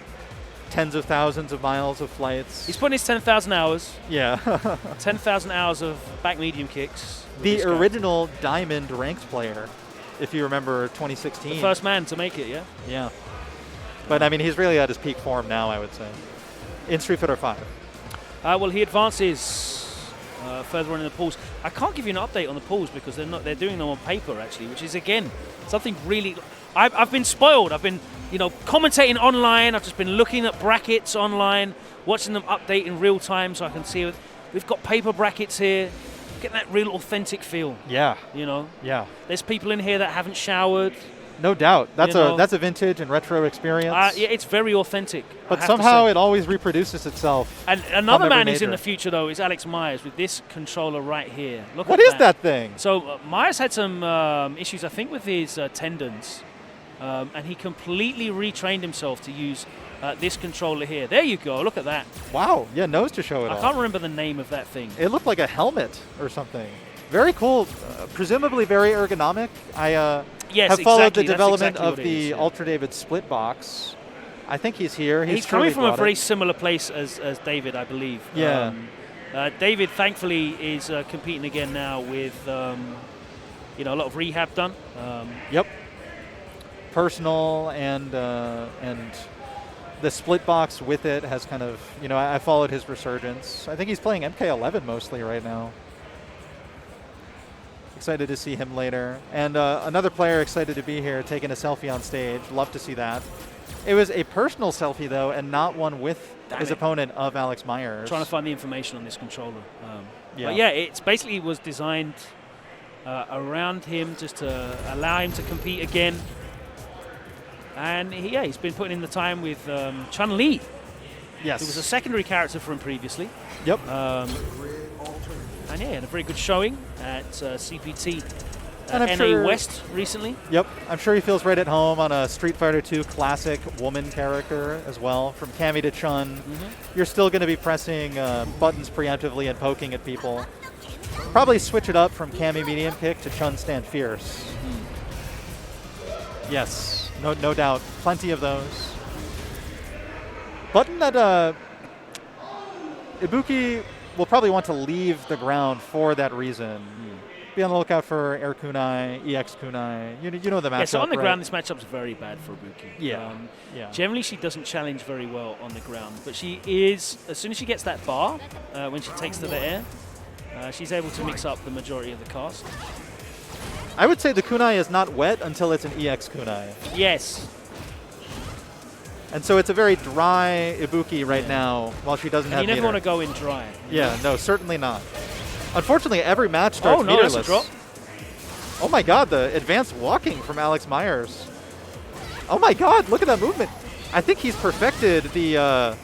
Speaker 1: tens of thousands of miles of flights.
Speaker 2: He's put in his 10,000 hours.
Speaker 1: Yeah.
Speaker 2: 10,000 hours of back medium kicks.
Speaker 1: The original Diamond ranked player, if you remember 2016.
Speaker 2: The first man to make it, yeah?
Speaker 1: Yeah. But, I mean, he's really at his peak form now, I would say, in Street Fighter 5.
Speaker 2: Well, he advances further on in the pools. I can't give you an update on the pools because they're doing them on paper, actually, which is, again, something really... I've been spoiled. I've been, commentating online. I've just been looking at brackets online, watching them update in real time so I can see. We've got paper brackets here. Getting that real authentic feel.
Speaker 1: Yeah.
Speaker 2: Yeah. There's people in here that haven't showered.
Speaker 1: No doubt. That's
Speaker 2: You know?
Speaker 1: that's a vintage and retro experience.
Speaker 2: Yeah, it's very authentic.
Speaker 1: But somehow it always reproduces itself.
Speaker 2: And another man who's in
Speaker 1: major.
Speaker 2: the future, though, is Alex Myers with this controller right here. Look
Speaker 1: What
Speaker 2: at
Speaker 1: is that thing?
Speaker 2: So Myers had some issues, I think, with his tendons. And he completely retrained himself to use this controller here. There you go. Look at that.
Speaker 1: Wow. Yeah, nose to show it
Speaker 2: I can't remember the name of that thing.
Speaker 1: It looked like a helmet or something. Very cool. Presumably very ergonomic. I
Speaker 2: Yes,
Speaker 1: have followed
Speaker 2: exactly.
Speaker 1: the
Speaker 2: That's
Speaker 1: development
Speaker 2: exactly
Speaker 1: of
Speaker 2: what it
Speaker 1: the
Speaker 2: is, yeah.
Speaker 1: Ultra David split box. I think he's here.
Speaker 2: He's coming from a very similar place as David, I believe.
Speaker 1: Yeah.
Speaker 2: David, thankfully, is competing again now with a lot of rehab done.
Speaker 1: Yep. Personal and the split box with it has kind of, I followed his resurgence. I think he's playing MK11 mostly right now. Excited to see him later. And another player excited to be here, taking a selfie on stage. Love to see that. It was a personal selfie, though, and not one with his opponent of Alex Myers.
Speaker 2: Trying to find the information on this controller.
Speaker 1: Yeah.
Speaker 2: But yeah, it basically was designed around him just to allow him to compete again. And he's been putting in the time with Chun-Li.
Speaker 1: Yes.
Speaker 2: Who was a secondary character for him previously.
Speaker 1: Yep.
Speaker 2: And yeah, had a very good showing at CPT
Speaker 1: And I'm
Speaker 2: NA
Speaker 1: sure
Speaker 2: West recently.
Speaker 1: Yep. I'm sure he feels right at home on a Street Fighter II classic woman character as well. From Cammy to Chun. You're still going to be pressing buttons preemptively and poking at people. Probably switch it up from Cammy medium kick to Chun stand fierce. Yes. No doubt. Plenty of those. Button that Ibuki will probably want to leave the ground for that reason. Be on the lookout for Air Kunai, EX Kunai. You know the matchup.
Speaker 2: Yeah, so on the
Speaker 1: right?
Speaker 2: ground, this matchup's very bad for Ibuki.
Speaker 1: Yeah.
Speaker 2: Generally, she doesn't challenge very well on the ground, but she is, as soon as she gets that bar, when she takes to the air, she's able to mix up the majority of the cast.
Speaker 1: I would say the kunai is not wet until it's an EX kunai.
Speaker 2: Yes.
Speaker 1: And so it's a very dry Ibuki right now while she doesn't have
Speaker 2: You never
Speaker 1: meter.
Speaker 2: want to go in dry.
Speaker 1: Yeah, no, certainly not. Unfortunately, every match starts
Speaker 2: no, that's a
Speaker 1: meterless.
Speaker 2: drop.
Speaker 1: Oh my god, the advanced walking from Alex Myers. Oh my god, look at that movement. I think he's perfected the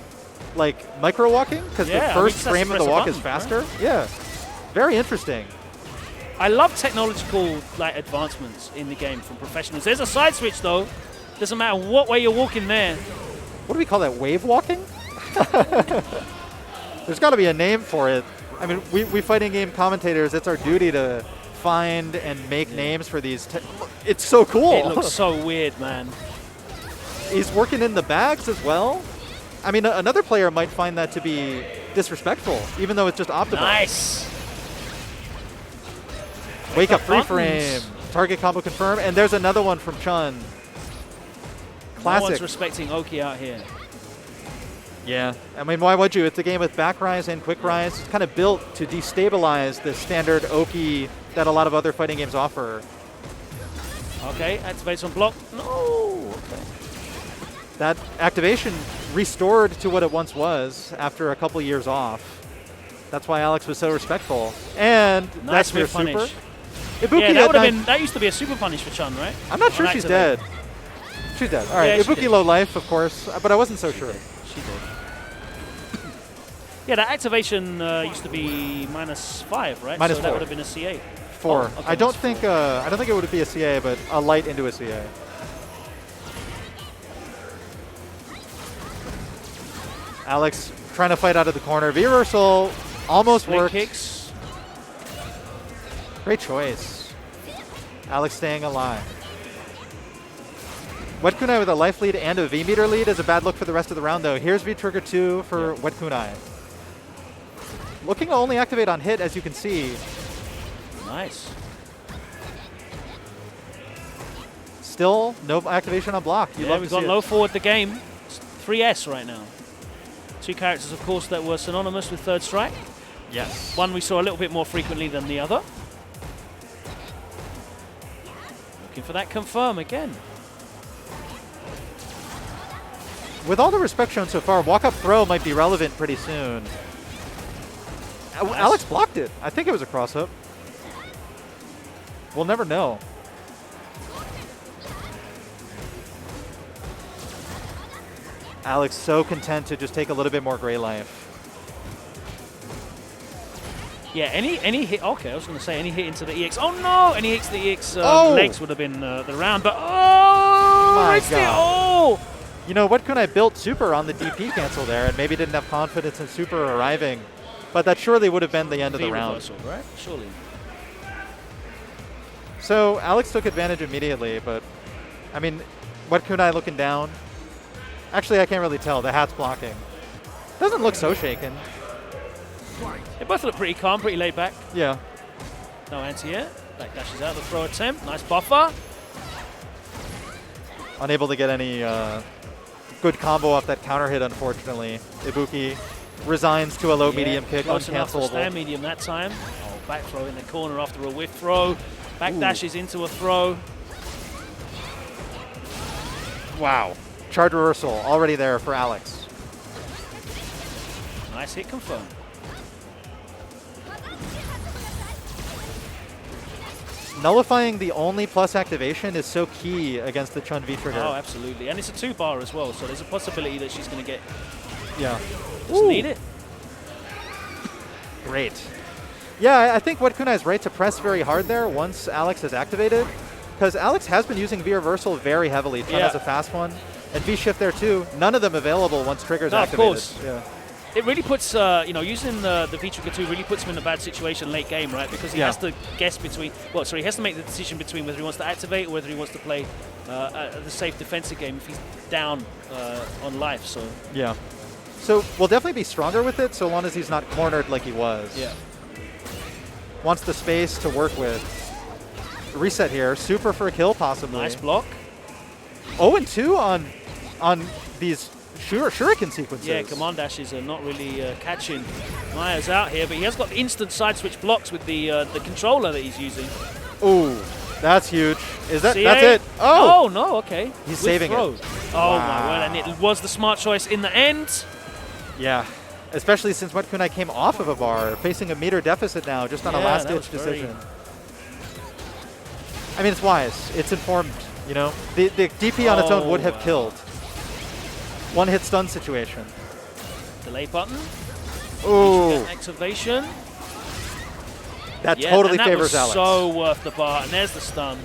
Speaker 1: micro walking because the first frame of the walk is faster. Right? Yeah, very interesting.
Speaker 2: I love technological advancements in the game from professionals. There's a side switch though. Doesn't matter what way you're walking there.
Speaker 1: What do we call that? Wave walking? There's got to be a name for it. I mean, we fighting game commentators, it's our duty to find and make names for these. It's so cool.
Speaker 2: It looks so weird, man.
Speaker 1: He's working in the bags as well. I mean, another player might find that to be disrespectful, even though it's just optimal.
Speaker 2: Nice.
Speaker 1: Wake up free frame. Target combo confirm. And there's another one from Chun. Classic.
Speaker 2: No one's respecting Oki out here.
Speaker 1: Yeah. I mean, why would you? It's a game with back rise and quick rise. It's kind of built to destabilize the standard Oki that a lot of other fighting games offer.
Speaker 2: Okay, activates on block. No. Okay.
Speaker 1: That activation restored to what it once was after a couple years off. That's why Alex was so respectful. And
Speaker 2: nice
Speaker 1: that's your
Speaker 2: punish.
Speaker 1: super. Ibuki
Speaker 2: yeah, that would have been. That used to be a super punish for Chun, right?
Speaker 1: I'm not sure she's dead. She's dead. All right, Ibuki low life, of course, but I wasn't so sure.
Speaker 2: She did. Yeah, that activation used to be -5, right?
Speaker 1: -4.
Speaker 2: So that would have been a CA.
Speaker 1: 4.
Speaker 2: Oh, okay,
Speaker 1: I don't think it would be a CA, but a light into a CA. Alex trying to fight out of the corner. V-reversal almost worked.
Speaker 2: Kicks.
Speaker 1: Great choice. Alex staying alive. Wetkunai with a life lead and a V-meter lead is a bad look for the rest of the round, though. Here's V-trigger 2 for Wetkunai. Looking to only activate on hit, as you can see.
Speaker 2: Nice.
Speaker 1: Still no activation on block.
Speaker 2: We've got low forward the game. It's 3S right now. Two characters, of course, that were synonymous with Third Strike.
Speaker 1: Yes.
Speaker 2: One we saw a little bit more frequently than the other. Looking for that confirm again.
Speaker 1: With all the respect shown so far, walk-up throw might be relevant pretty soon. Nice. Alex blocked it. I think it was a cross-up. We'll never know. Alex so content to just take a little bit more gray life.
Speaker 2: Yeah, any hit. Okay, I was going to say any hit into the EX. Oh no! Any hits to the EX legs would have been the round. But
Speaker 1: My
Speaker 2: missed it.
Speaker 1: God.
Speaker 2: Oh!
Speaker 1: You know, Wetkunai built Super on the DP cancel there and maybe didn't have confidence in Super arriving, but that surely would have been the end of the round.
Speaker 2: Reversal, right? Surely.
Speaker 1: So Alex took advantage immediately, but I mean, Wetkunai looking down. Actually, I can't really tell. The hat's blocking. Doesn't look so shaken.
Speaker 2: They both look pretty calm, pretty laid back.
Speaker 1: Yeah.
Speaker 2: No anti-air. Back dashes out the throw attempt. Nice buffer.
Speaker 1: Unable to get any good combo off that counter hit, unfortunately. Ibuki resigns to a low medium kick,
Speaker 2: close enough to
Speaker 1: uncancelable.
Speaker 2: stand medium that time. Oh, back throw in the corner after a whiff throw. Back dashes into a throw.
Speaker 1: Wow. Charge reversal already there for Alex.
Speaker 2: Nice hit confirmed.
Speaker 1: Nullifying the only plus activation is so key against the Chun-V trigger.
Speaker 2: Oh, absolutely. And it's a 2-bar as well, so there's a possibility that she's going to get...
Speaker 1: Yeah.
Speaker 2: Just need it.
Speaker 1: Great. Yeah, I think Wetkunai is right to press very hard there once Alex is activated, because Alex has been using V-reversal very heavily. Chun has a fast one, and V-shift there too. None of them available once trigger's activated.
Speaker 2: Of course.
Speaker 1: Yeah.
Speaker 2: It really puts, using the V-trigger 2 really puts him in a bad situation late game, right? Because he has to guess between, he has to make the decision between whether he wants to activate or whether he wants to play the safe defensive game if he's down on life. So
Speaker 1: yeah. So we'll definitely be stronger with it so long as he's not cornered like he was.
Speaker 2: Yeah.
Speaker 1: Wants the space to work with. Reset here. Super for a kill, possibly.
Speaker 2: Nice block.
Speaker 1: 0-2 on these shuriken sequences.
Speaker 2: Yeah, command dashes are not really catching Myers out here, but he has got instant side switch blocks with the controller that he's using.
Speaker 1: Ooh, that's huge. Is that
Speaker 2: CA?
Speaker 1: that's it? Oh,
Speaker 2: no, okay.
Speaker 1: He's
Speaker 2: Good
Speaker 1: saving
Speaker 2: throw.
Speaker 1: it.
Speaker 2: Oh my word, and it was the smart choice in the end.
Speaker 1: Yeah, especially since Wetkunai came off of a bar, facing a meter deficit now, just on a last-ditch decision. I mean, it's wise. It's informed, you know? The DP on its own would have killed. One-hit stun situation.
Speaker 2: Delay button.
Speaker 1: Ooh.
Speaker 2: Activation.
Speaker 1: That totally favors
Speaker 2: Alex.
Speaker 1: Alex.
Speaker 2: So worth the bar, and there's the stun.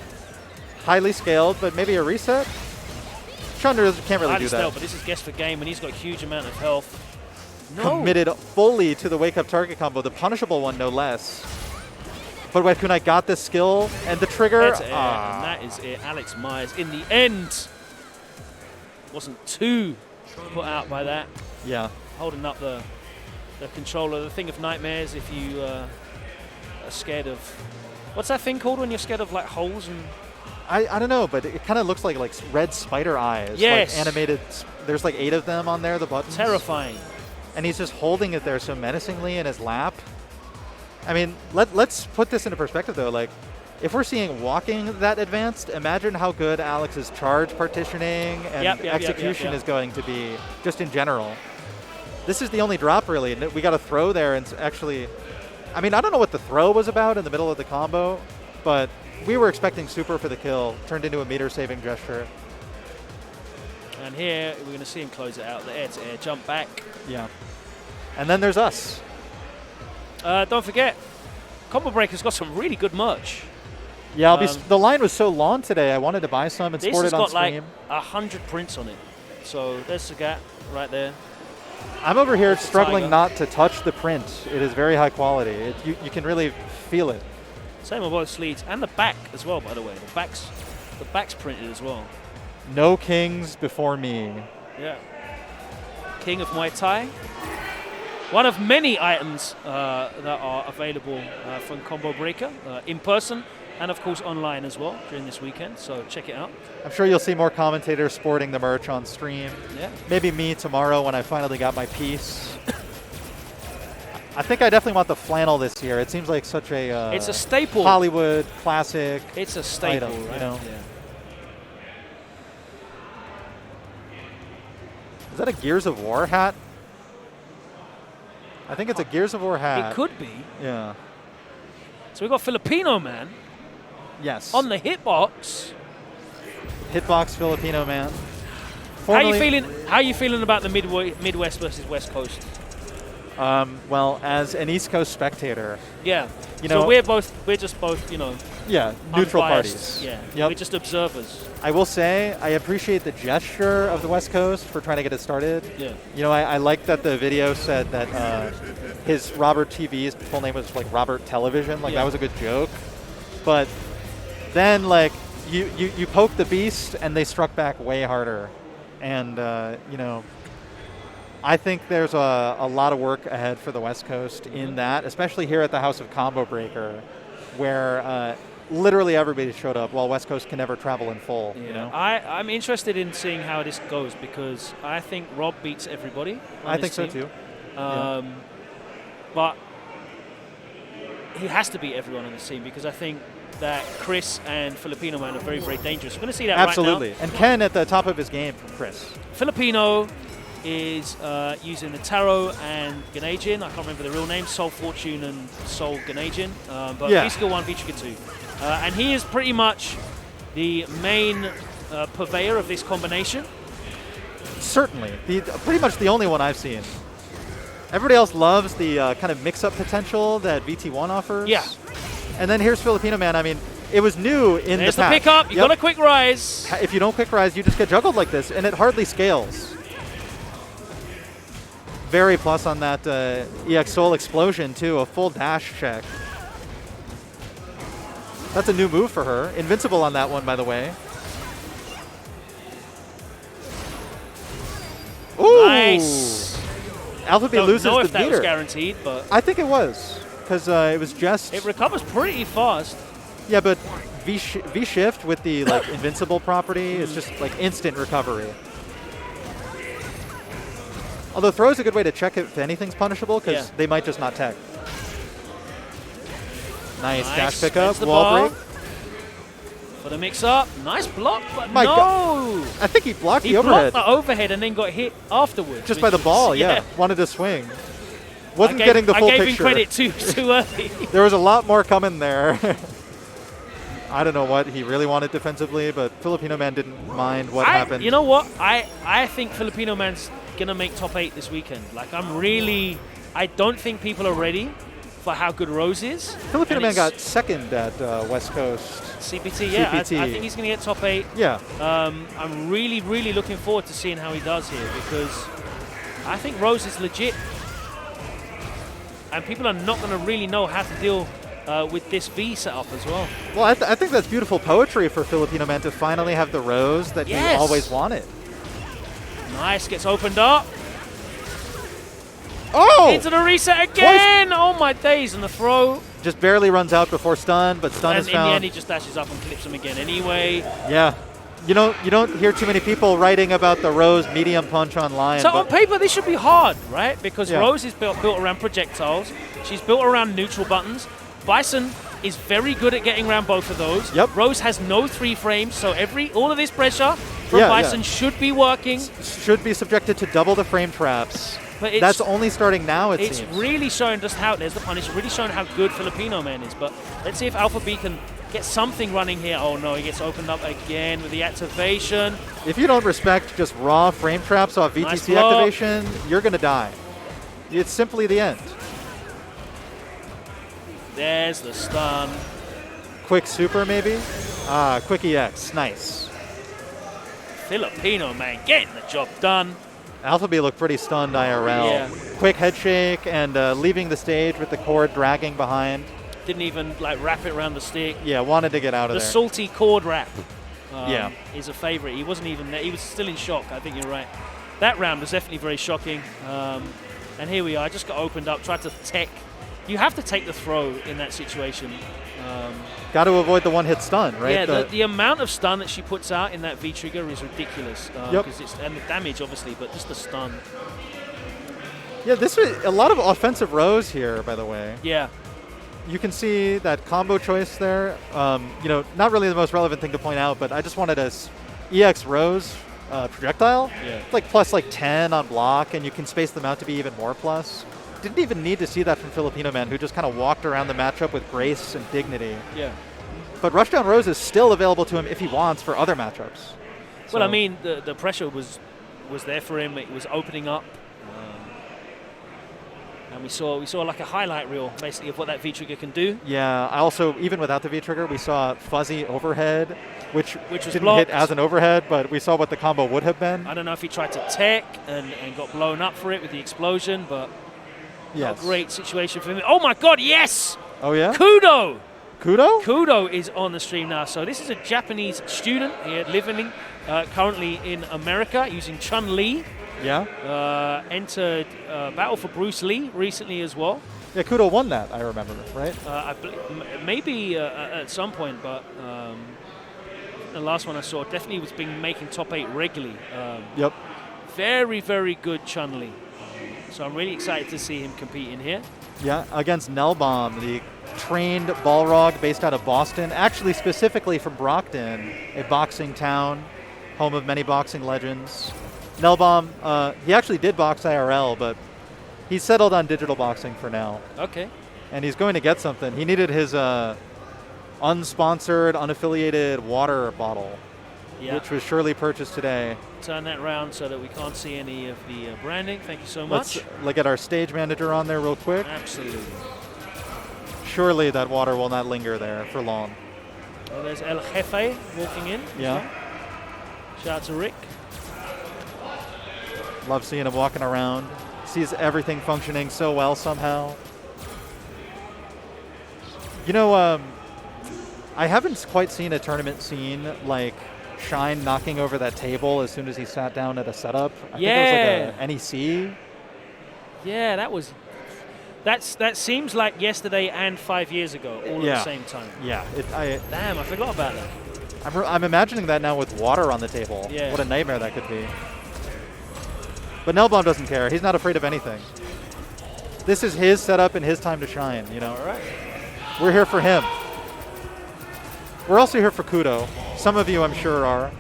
Speaker 1: Highly scaled, but maybe a reset? Chandra can't really do that.
Speaker 2: Stealth, but this is guess for game, and he's got a huge amount of health. No.
Speaker 1: Committed fully to the wake-up target combo, the punishable one, no less. But Wetkunai got the skill and the trigger.
Speaker 2: And that is it. Alex Myers, in the end, wasn't too put out by that.
Speaker 1: Yeah.
Speaker 2: Holding up the controller, the thing of nightmares if you are scared of... What's that thing called when you're scared of like holes and...
Speaker 1: I don't know, but it kind of looks like red spider eyes.
Speaker 2: Yes.
Speaker 1: Like animated. There's like 8 of them on there, the buttons.
Speaker 2: Terrifying.
Speaker 1: And he's just holding it there so menacingly in his lap. I mean, let's put this into perspective though. Like, if we're seeing walking that advanced, imagine how good Alex's charge partitioning and execution is going to be just in general. This is the only drop really. We got a throw there and actually, I mean, I don't know what the throw was about in the middle of the combo, but we were expecting super for the kill. Turned into a meter-saving gesture.
Speaker 2: And here, we're going to see him close it out. The air-to-air jump back.
Speaker 1: Yeah. And then there's us.
Speaker 2: Don't forget, Combo Breaker's got some really good merch.
Speaker 1: Yeah, the line was so long today, I wanted to buy some and sport it on stream.
Speaker 2: This has got like 100 prints on it. So there's the gap right there.
Speaker 1: I'm over here struggling not to touch the print. It is very high quality. You can really feel it.
Speaker 2: Same on both sleeves and the back as well, by the way. The back's printed as well.
Speaker 1: No kings before me.
Speaker 2: Yeah. King of Muay Thai. One of many items that are available from Combo Breaker in person and, of course, online as well during this weekend. So check it out.
Speaker 1: I'm sure you'll see more commentators sporting the merch on stream.
Speaker 2: Yeah.
Speaker 1: Maybe me tomorrow when I finally got my piece. I think I definitely want the flannel this year. It seems like such a
Speaker 2: it's a staple.
Speaker 1: Hollywood classic.
Speaker 2: It's a staple,
Speaker 1: item,
Speaker 2: right?
Speaker 1: You know?
Speaker 2: Yeah.
Speaker 1: Is that a Gears of War hat? I think it's a Gears of War hat.
Speaker 2: It could be.
Speaker 1: Yeah.
Speaker 2: So we've got Filipinoman.
Speaker 1: Yes.
Speaker 2: On the hitbox.
Speaker 1: Hitbox Filipinoman.
Speaker 2: How are you feeling? How are you feeling about the Midwest versus West Coast?
Speaker 1: Well, as an East Coast spectator,
Speaker 2: Yeah.
Speaker 1: you know,
Speaker 2: so we're just both, you know.
Speaker 1: Yeah, neutral
Speaker 2: unbiased.
Speaker 1: parties.
Speaker 2: Yeah.
Speaker 1: Yep.
Speaker 2: We're just observers.
Speaker 1: I will say I appreciate the gesture of the West Coast for trying to get it started.
Speaker 2: Yeah.
Speaker 1: You know, I like that the video said that his Robert TV's full name was like Robert Television. Like that was a good joke. But then like you poke the beast and they struck back way harder. And you know, I think there's a lot of work ahead for the West Coast in that, especially here at the House of Combo Breaker, where literally everybody showed up while West Coast can never travel in full.
Speaker 2: Yeah.
Speaker 1: You know?
Speaker 2: I'm interested in seeing how this goes because I think Rob beats everybody.
Speaker 1: I think so too.
Speaker 2: But he has to beat everyone on this team because I think that Chris and Filipinoman are very, very dangerous. We're going to see that
Speaker 1: Absolutely.
Speaker 2: right now.
Speaker 1: And Ken at the top of his game from Chris.
Speaker 2: Filipino is using the Tarot and Ganajin. I can't remember the real name, Soul Fortune and Soul Ganajin. But V-Skill 1, V-Trigger 2. And he is pretty much the main purveyor of this combination.
Speaker 1: Certainly. Pretty much the only one I've seen. Everybody else loves the kind of mix-up potential that VT1 offers.
Speaker 2: Yeah.
Speaker 1: And then here's Filipinoman. I mean, it was new in
Speaker 2: There's
Speaker 1: the pack.
Speaker 2: There's the pickup. You got a quick rise.
Speaker 1: If you don't quick rise, you just get juggled like this, and it hardly scales. Very plus on that EX Soul Explosion, too. A full dash check. That's a new move for her. Invincible on that one, by the way. Ooh!
Speaker 2: Nice.
Speaker 1: AlphaBee loses the
Speaker 2: know if that
Speaker 1: meter.
Speaker 2: was guaranteed, but
Speaker 1: I think it was, because it was just...
Speaker 2: it recovers pretty fast.
Speaker 1: Yeah, but V-Shift with the like invincible property is just like instant recovery. Although throw is a good way to check if anything's punishable, because they might just not tech. Nice dash pickup, wall break.
Speaker 2: For the mix-up. Nice block, but
Speaker 1: My
Speaker 2: no!
Speaker 1: God. I think he blocked
Speaker 2: He
Speaker 1: the overhead.
Speaker 2: blocked the overhead and then got hit afterwards.
Speaker 1: Just by the ball, yeah. Wanted to swing. Wasn't
Speaker 2: I
Speaker 1: getting the full picture.
Speaker 2: I gave him credit too early.
Speaker 1: There was a lot more coming there. I don't know what he really wanted defensively, but Filipinoman didn't mind what happened.
Speaker 2: You know what? I think Filipinoman's going to make top 8 this weekend. Like, I don't think people are ready for how good Rose is.
Speaker 1: Filipinoman got second at West Coast.
Speaker 2: CPT, yeah.
Speaker 1: CPT.
Speaker 2: I think he's going to get top 8.
Speaker 1: Yeah.
Speaker 2: I'm really, really looking forward to seeing how he does here because I think Rose is legit. And people are not going to really know how to deal with this V setup as well.
Speaker 1: Well, I think that's beautiful poetry for Filipinoman to finally have the Rose that he always wanted.
Speaker 2: Nice, gets opened up.
Speaker 1: Oh!
Speaker 2: Into the reset again! Twice. Oh my days, and the throw.
Speaker 1: Just barely runs out before stun, but stun is found.
Speaker 2: And in the end, he just dashes up and clips him again anyway.
Speaker 1: Yeah. You don't hear too many people writing about the Rose medium punch online.
Speaker 2: So on paper, this should be hard, right? Because
Speaker 1: Yeah.
Speaker 2: Rose is built around projectiles. She's built around neutral buttons. Bison is very good at getting around both of those.
Speaker 1: Yep.
Speaker 2: Rose has no 3 frames, so all of this pressure from Bison should be working.
Speaker 1: Should be subjected to double the frame traps.
Speaker 2: But
Speaker 1: that's only starting now, it
Speaker 2: seems.
Speaker 1: It's
Speaker 2: really showing just how, there's the punish, really showing how good Filipinoman is. But let's see if AlphaBee can get something running here. Oh no, he gets opened up again with the activation.
Speaker 1: If you don't respect just raw frame traps off VTC activation, you're going to die. It's simply the end.
Speaker 2: There's the stun.
Speaker 1: Quick super, maybe? Quick EX. Nice.
Speaker 2: Filipinoman getting the job done.
Speaker 1: AlphaBee looked pretty stunned IRL.
Speaker 2: Yeah.
Speaker 1: Quick head shake and leaving the stage with the cord dragging behind.
Speaker 2: Didn't even wrap it around the stick.
Speaker 1: Yeah, wanted to get out of there.
Speaker 2: The salty cord wrap is a favorite. He wasn't even there. He was still in shock. I think you're right. That round was definitely very shocking. And here we are. Just got opened up, tried to tech. You have to take the throw in that situation.
Speaker 1: Got to avoid the one-hit stun, right?
Speaker 2: Yeah, the amount of stun that she puts out in that V-trigger is ridiculous. And the damage, obviously, but just the stun.
Speaker 1: Yeah, this was a lot of offensive rows here, by the way.
Speaker 2: Yeah.
Speaker 1: You can see that combo choice there. Not really the most relevant thing to point out, but I just wanted a EX Rose projectile.
Speaker 2: Yeah.
Speaker 1: Like plus 10 on block, and you can space them out to be even more plus. Didn't even need to see that from Filipinoman, who just kind of walked around the matchup with grace and dignity.
Speaker 2: Yeah.
Speaker 1: But Rushdown Rose is still available to him if he wants for other matchups.
Speaker 2: Well, I mean, the pressure was there for him. It was opening up. And we saw like a highlight reel, basically, of what that V-trigger can do.
Speaker 1: Yeah, I also, even without the V-trigger, we saw fuzzy overhead, which
Speaker 2: was
Speaker 1: didn't
Speaker 2: blocked.
Speaker 1: hit as an overhead, but we saw what the combo would have been.
Speaker 2: I don't know if he tried to tech and got blown up for it with the explosion, but not a great situation for him. Oh my God, yes!
Speaker 1: Oh yeah?
Speaker 2: KUDO!
Speaker 1: KUDO?
Speaker 2: KUDO is on the stream now. So this is a Japanese student here living currently in America using Chun-Li.
Speaker 1: Yeah.
Speaker 2: Entered Battle for Bruce Lee recently as well.
Speaker 1: Yeah, KUDO won that, I remember, right?
Speaker 2: Maybe at some point, but the last one I saw definitely was making top 8 regularly.
Speaker 1: Yep.
Speaker 2: Very, very good Chun-Li. So I'm really excited to see him compete in here.
Speaker 1: Yeah, against NellBomb, the trained Balrog based out of Boston, actually specifically from Brockton, a boxing town, home of many boxing legends. NellBomb, he actually did box IRL, but he's settled on digital boxing for now.
Speaker 2: Okay.
Speaker 1: And he's going to get something. He needed his unsponsored, unaffiliated water bottle, which was surely purchased today.
Speaker 2: Turn that round so that we can't see any of the branding. Thank you so much.
Speaker 1: Let's look at our stage manager on there real quick.
Speaker 2: Absolutely.
Speaker 1: Surely that water will not linger there for long.
Speaker 2: Well, there's El Jefe walking in.
Speaker 1: Yeah.
Speaker 2: Shout out to Rick.
Speaker 1: Love seeing him walking around. Sees everything functioning so well somehow. You know, I haven't quite seen a tournament scene like Shine knocking over that table as soon as he sat down at a setup. I think it was like a NEC.
Speaker 2: Yeah, that seems like yesterday and 5 years ago, all at the same time.
Speaker 1: Yeah.
Speaker 2: Damn, I forgot about that.
Speaker 1: I'm imagining that now with water on the table.
Speaker 2: Yeah.
Speaker 1: What a nightmare that could be. But NellBomb doesn't care. He's not afraid of anything. This is his setup and his time to shine, you know.
Speaker 2: All right.
Speaker 1: We're here for him. We're also here for KUDO. Some of you, I'm sure, are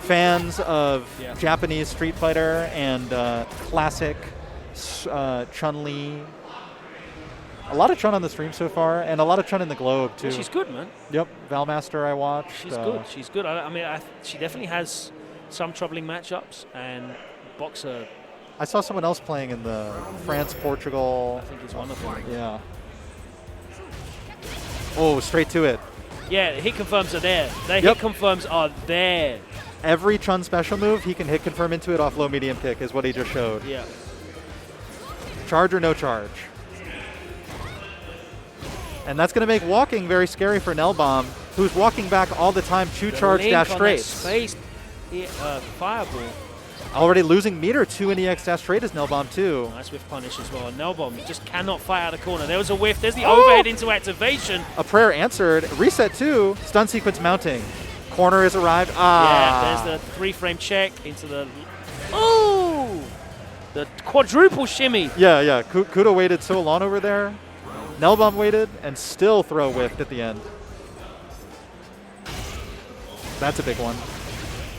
Speaker 1: fans of Japanese Street Fighter and classic Chun-Li. A lot of Chun on the stream so far, and a lot of Chun in the globe, too.
Speaker 2: Yeah, she's good, man.
Speaker 1: Yep. Valmaster I watched.
Speaker 2: She's good. She's good. I mean, she definitely has some troubling matchups, and Boxer.
Speaker 1: I saw someone else playing in the France-Portugal.
Speaker 2: I think he's one of them.
Speaker 1: Yeah. Oh, straight to it.
Speaker 2: Yeah, the hit confirms are there. The hit confirms are there.
Speaker 1: Every Chun special move, he can hit confirm into it off low medium kick is what he just showed.
Speaker 2: Yeah.
Speaker 1: Charge or no charge. And that's going to make walking very scary for NellBomb, who's walking back all the time to charge dash straight.
Speaker 2: Space fireball.
Speaker 1: Already losing meter to an EX dash straight is NellBomb too.
Speaker 2: Nice whiff punish as well. NellBomb just cannot fight out of the corner. There was a whiff. There's the overhead into activation.
Speaker 1: A prayer answered. Reset 2. Stun sequence mounting. Corner has arrived.
Speaker 2: Yeah, there's the 3-frame check into the... Oh! The quadruple shimmy.
Speaker 1: Yeah. KUDO waited so long over there. NellBomb waited and still throw whiffed at the end. That's a big one.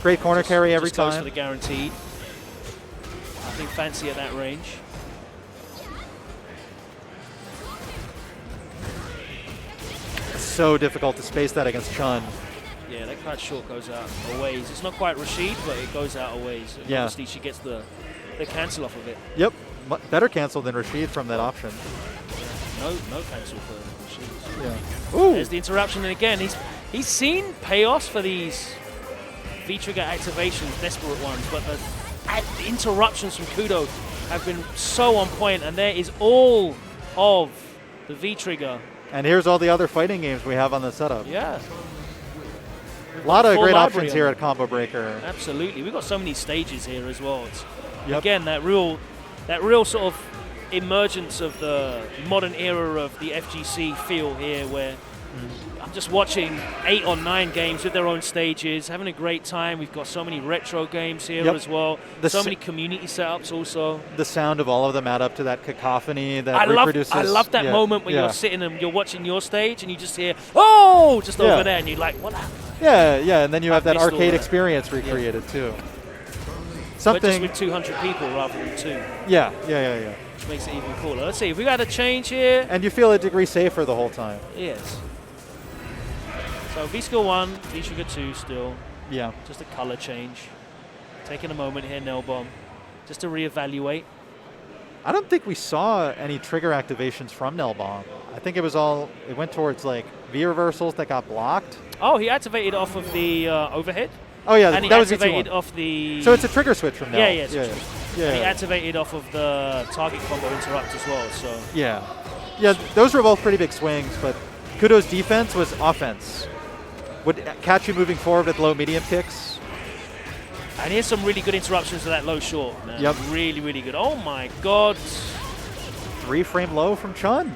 Speaker 1: Great corner carry every time.
Speaker 2: Goes for the guaranteed. Nothing fancy at that range.
Speaker 1: It's so difficult to space that against Chun.
Speaker 2: Yeah, that cut short goes out a ways. It's not quite Rashid, but it goes out a ways. And obviously, she gets the cancel off of it.
Speaker 1: Yep, better cancel than Rashid from that option.
Speaker 2: No cancel for Rashid.
Speaker 1: Yeah. Ooh.
Speaker 2: There's the interruption, and again, he's seen payoffs for these V-trigger activations, desperate ones, but the interruptions from KUDO have been so on point, and there is all of the V-trigger.
Speaker 1: And here's all the other fighting games we have on the setup.
Speaker 2: Yeah.
Speaker 1: A lot of great options here at Combo Breaker.
Speaker 2: Absolutely. We've got so many stages here as well. Again, that real sort of emergence of the modern era of the FGC feel here, where I'm just watching 8 or 9 games with their own stages, having a great time. We've got so many retro games here as well. So many community setups also.
Speaker 1: The sound of all of them add up to that cacophony that reproduces.
Speaker 2: I love that moment when you're sitting and you're watching your stage and you just hear, oh, just over there, and you're like, what happened?
Speaker 1: Yeah, and then you have that arcade experience recreated too.
Speaker 2: But just with 200 people rather than 2.
Speaker 1: Yeah.
Speaker 2: Which makes it even cooler. Let's see, if we got a change here.
Speaker 1: And you feel a degree safer the whole time.
Speaker 2: Yes. So V-Skill 1, V-Sugar 2 still.
Speaker 1: Yeah.
Speaker 2: Just a color change. Taking a moment here, NellBomb, just to reevaluate.
Speaker 1: I don't think we saw any trigger activations from NellBomb. I think it went towards like V-reversals that got blocked.
Speaker 2: Oh, he activated off of the overhead.
Speaker 1: Oh yeah,
Speaker 2: and he
Speaker 1: that was
Speaker 2: activated
Speaker 1: V2-1.
Speaker 2: off the...
Speaker 1: So it's a trigger switch from Nell.
Speaker 2: Yeah. And he activated off of the target combo interrupt as well, so...
Speaker 1: Yeah, those were both pretty big swings, but KUDO's defense was offense. Would catch you moving forward with low-medium kicks.
Speaker 2: And here's some really good interruptions to that low short, man.
Speaker 1: Yep.
Speaker 2: Really, really good. Oh my god.
Speaker 1: 3-frame low from Chun.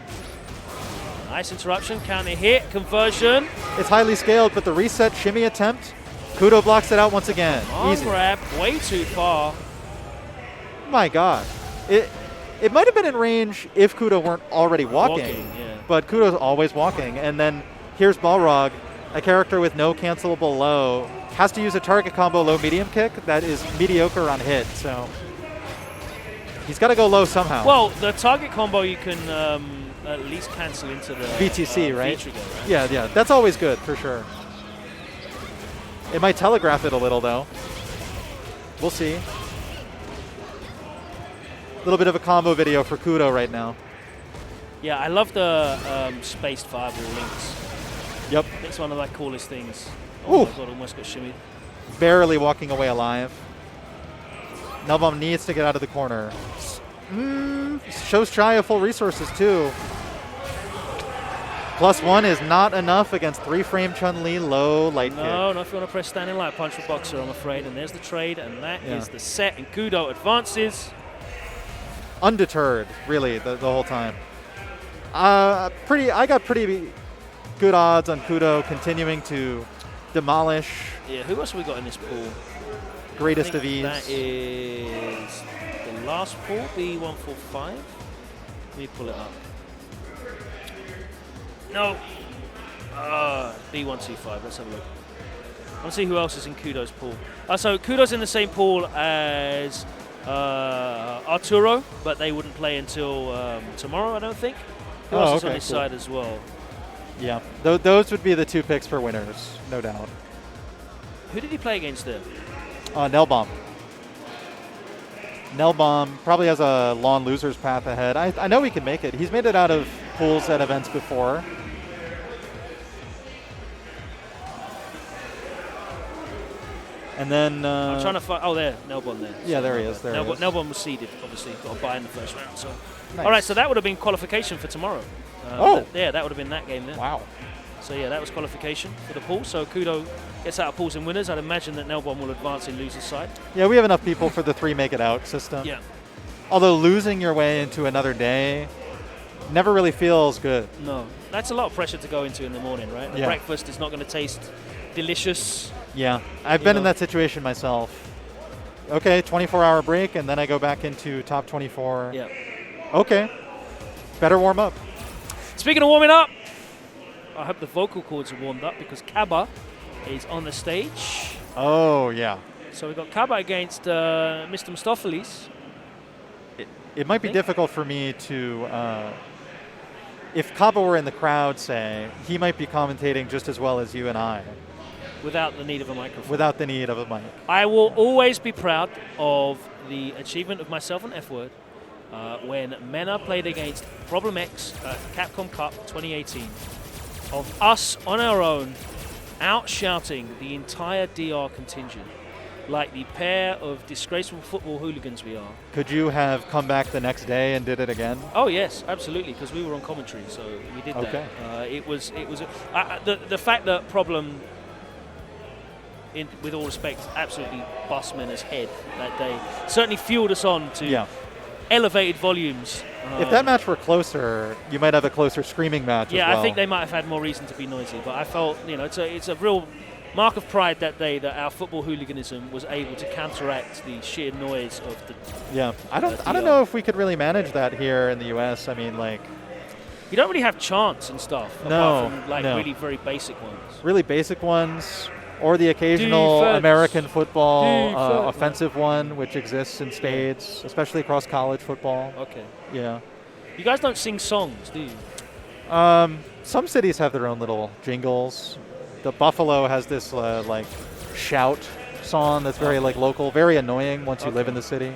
Speaker 2: Nice interruption, counter hit, conversion.
Speaker 1: It's highly scaled, but the reset shimmy attempt, KUDO blocks it out once again. Easy.
Speaker 2: Grab, way too far.
Speaker 1: My god. It might have been in range if KUDO weren't already walking,
Speaker 2: yeah.
Speaker 1: But KUDO's always walking. And then here's Balrog, a character with no cancelable low, has to use a target combo low-medium kick that is mediocre on hit, so he's got to go low somehow.
Speaker 2: Well, the target combo you can at least cancel into the
Speaker 1: VTC, right?
Speaker 2: V-trigger, right?
Speaker 1: Yeah, that's always good, for sure. It might telegraph it a little, though. We'll see. A little bit of a combo video for KUDO right now.
Speaker 2: Yeah, I love the spaced fireball links.
Speaker 1: Yep.
Speaker 2: It's one of the coolest things.
Speaker 1: Ooh.
Speaker 2: Oh my god, almost got shimmied.
Speaker 1: Barely walking away alive. NellBomb needs to get out of the corner. Shows shy of full resources, too. +1 is not enough against 3-frame Chun-Li low light kick.
Speaker 2: No, not if you want to press standing light punch for Boxer, I'm afraid. And there's the trade, and that is the set. And KUDO advances.
Speaker 1: Undeterred, really, the whole time. I got pretty good odds on KUDO continuing to demolish.
Speaker 2: Yeah, who else have we got in this pool?
Speaker 1: Greatest of ease.
Speaker 2: That is the last pool, B145. Let me pull it up. No. B125, let's have a look. I want to see who else is in KUDO's pool. So KUDO's in the same pool as Arturo, but they wouldn't play until tomorrow, I don't think. Who else is on his side as well?
Speaker 1: Yeah, those would be the two picks for winners, no doubt.
Speaker 2: Who did he play against there?
Speaker 1: NellBomb. NellBomb probably has a long loser's path ahead. I know he can make it. He's made it out of pools at events before. And then...
Speaker 2: I'm trying to find... Oh, there. NellBomb there.
Speaker 1: Yeah, there he is.
Speaker 2: NellBomb was seeded, obviously. Got a bye in the first round. So.
Speaker 1: Nice.
Speaker 2: All right, so that would have been qualification for tomorrow. That would have been that game there.
Speaker 1: Wow.
Speaker 2: So, yeah, that was qualification for the pool. So, KUDO gets out of pools and winners. I'd imagine that NellBomb will advance in loser's side.
Speaker 1: Yeah, we have enough people for the 3 make it out system.
Speaker 2: Yeah.
Speaker 1: Although losing your way into another day never really feels good.
Speaker 2: No. That's a lot of pressure to go into in the morning, right? The breakfast is not going to taste delicious.
Speaker 1: Yeah, I've been in that situation myself. Okay, 24-hour break, and then I go back into top 24.
Speaker 2: Yeah.
Speaker 1: Okay, better warm up.
Speaker 2: Speaking of warming up, I hope the vocal cords are warmed up because Caba is on the stage.
Speaker 1: Oh, yeah.
Speaker 2: So we've got Caba against Mr. Mostafles.
Speaker 1: It might be difficult for me to... if Caba were in the crowd, say, he might be commentating just as well as you and I.
Speaker 2: Without the need of a microphone.
Speaker 1: Without the need of a mic.
Speaker 2: I will always be proud of the achievement of myself and F-Word when Mena played against Problem X at Capcom Cup 2018. Of us on our own, out-shouting the entire DR contingent. Like the pair of disgraceful football hooligans we are.
Speaker 1: Could you have come back the next day and did it again?
Speaker 2: Oh yes, absolutely, because we were on commentary, so we did that. It was the fact that Problem, with all respect, absolutely bust Mena's head that day certainly fueled us on to elevated volumes.
Speaker 1: If that match were closer, you might have a closer screaming match.
Speaker 2: Yeah,
Speaker 1: as well.
Speaker 2: I think they might have had more reason to be noisy, but I felt it's a real mark of pride that day that our football hooliganism was able to counteract the sheer noise of the.
Speaker 1: Yeah, I don't know if we could really manage that here in the U.S. I mean, like.
Speaker 2: You don't really have chants and stuff, apart from really very basic ones.
Speaker 1: Really basic ones, or the occasional
Speaker 2: Defense.
Speaker 1: American football offensive one, which exists in spades, especially across college football.
Speaker 2: Okay.
Speaker 1: Yeah.
Speaker 2: You guys don't sing songs, do you?
Speaker 1: Some cities have their own little jingles. The Buffalo has this like shout song that's very like local, very annoying once you live in the city.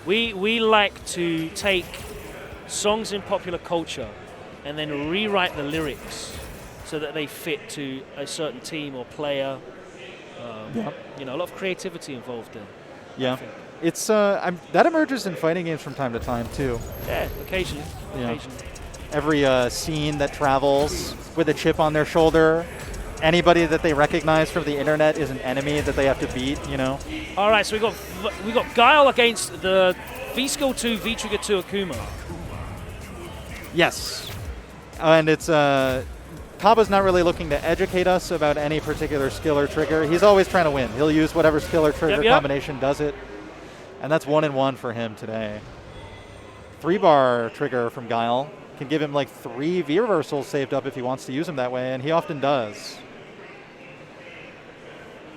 Speaker 2: We like to take songs in popular culture and then rewrite the lyrics so that they fit to a certain team or player. You know, a lot of creativity involved there.
Speaker 1: Yeah, it's that emerges in fighting games from time to time too.
Speaker 2: Yeah, occasionally.
Speaker 1: Yeah. Every scene that travels with a chip on their shoulder, anybody that they recognize from the internet is an enemy that they have to beat. You know.
Speaker 2: All right, so we got Guile against the V-Skill 2 V-Trigger 2 Akuma.
Speaker 1: Yes, and it's Caba's not really looking to educate us about any particular skill or trigger. He's always trying to win. He'll use whatever skill or trigger combination does it, and that's 1-1 for him today. 3-bar trigger from Guile can give him like 3 V reversals saved up if he wants to use them that way, and he often does.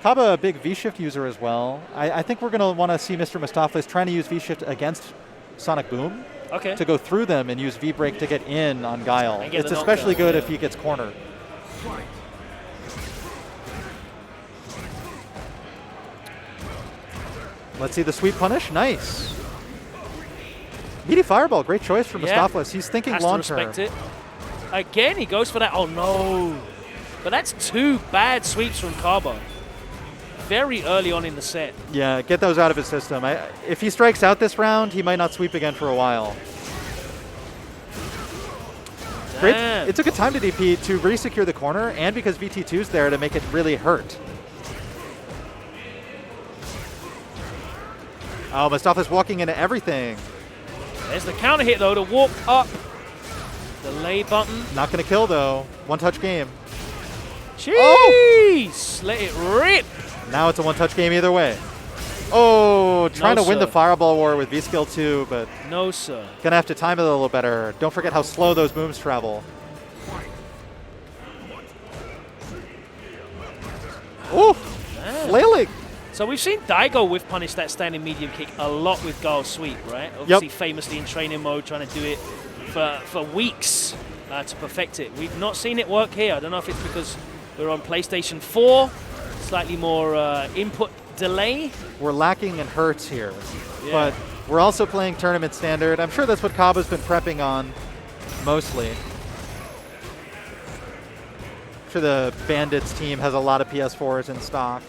Speaker 1: Caba, a big V-Shift user as well. I think we're going to want to see Mr. Mostafles trying to use V-Shift against Sonic Boom.
Speaker 2: Okay.
Speaker 1: To go through them and use V-Break to get in on Guile. It's especially good if he gets cornered. Let's see the sweep punish. Nice. Meaty Fireball, great choice for Mostafles. He's thinking long term.
Speaker 2: Respect it. Again, he goes for that. Oh no. But that's 2 bad sweeps from Caba. Very early on in the set.
Speaker 1: Yeah, get those out of his system. If he strikes out this round, he might not sweep again for a while. Great. It took a time to DP to re-secure the corner, and because VT2's there to make it really hurt. Oh, Mostafles walking into everything.
Speaker 2: There's the counter hit, though, to walk up. Delay button.
Speaker 1: Not going to kill, though. One-touch game.
Speaker 2: Jeez! Oh. Let it rip.
Speaker 1: Now it's a one-touch game either way. Oh, trying to win the Fireball War with V-Skill 2, but
Speaker 2: no, sir.
Speaker 1: Gonna have to time it a little better. Don't forget how slow those booms travel. Oh, flailing.
Speaker 2: So we've seen Daigo with punish that standing medium kick a lot with Guile's sweep, right? Obviously famously in training mode, trying to do it for weeks to perfect it. We've not seen it work here. I don't know if it's because we're on PlayStation 4, slightly more input delay.
Speaker 1: We're lacking in hertz here, but we're also playing tournament standard. I'm sure that's what Caba's been prepping on mostly. I'm sure the Bandits team has a lot of PS4s in stock.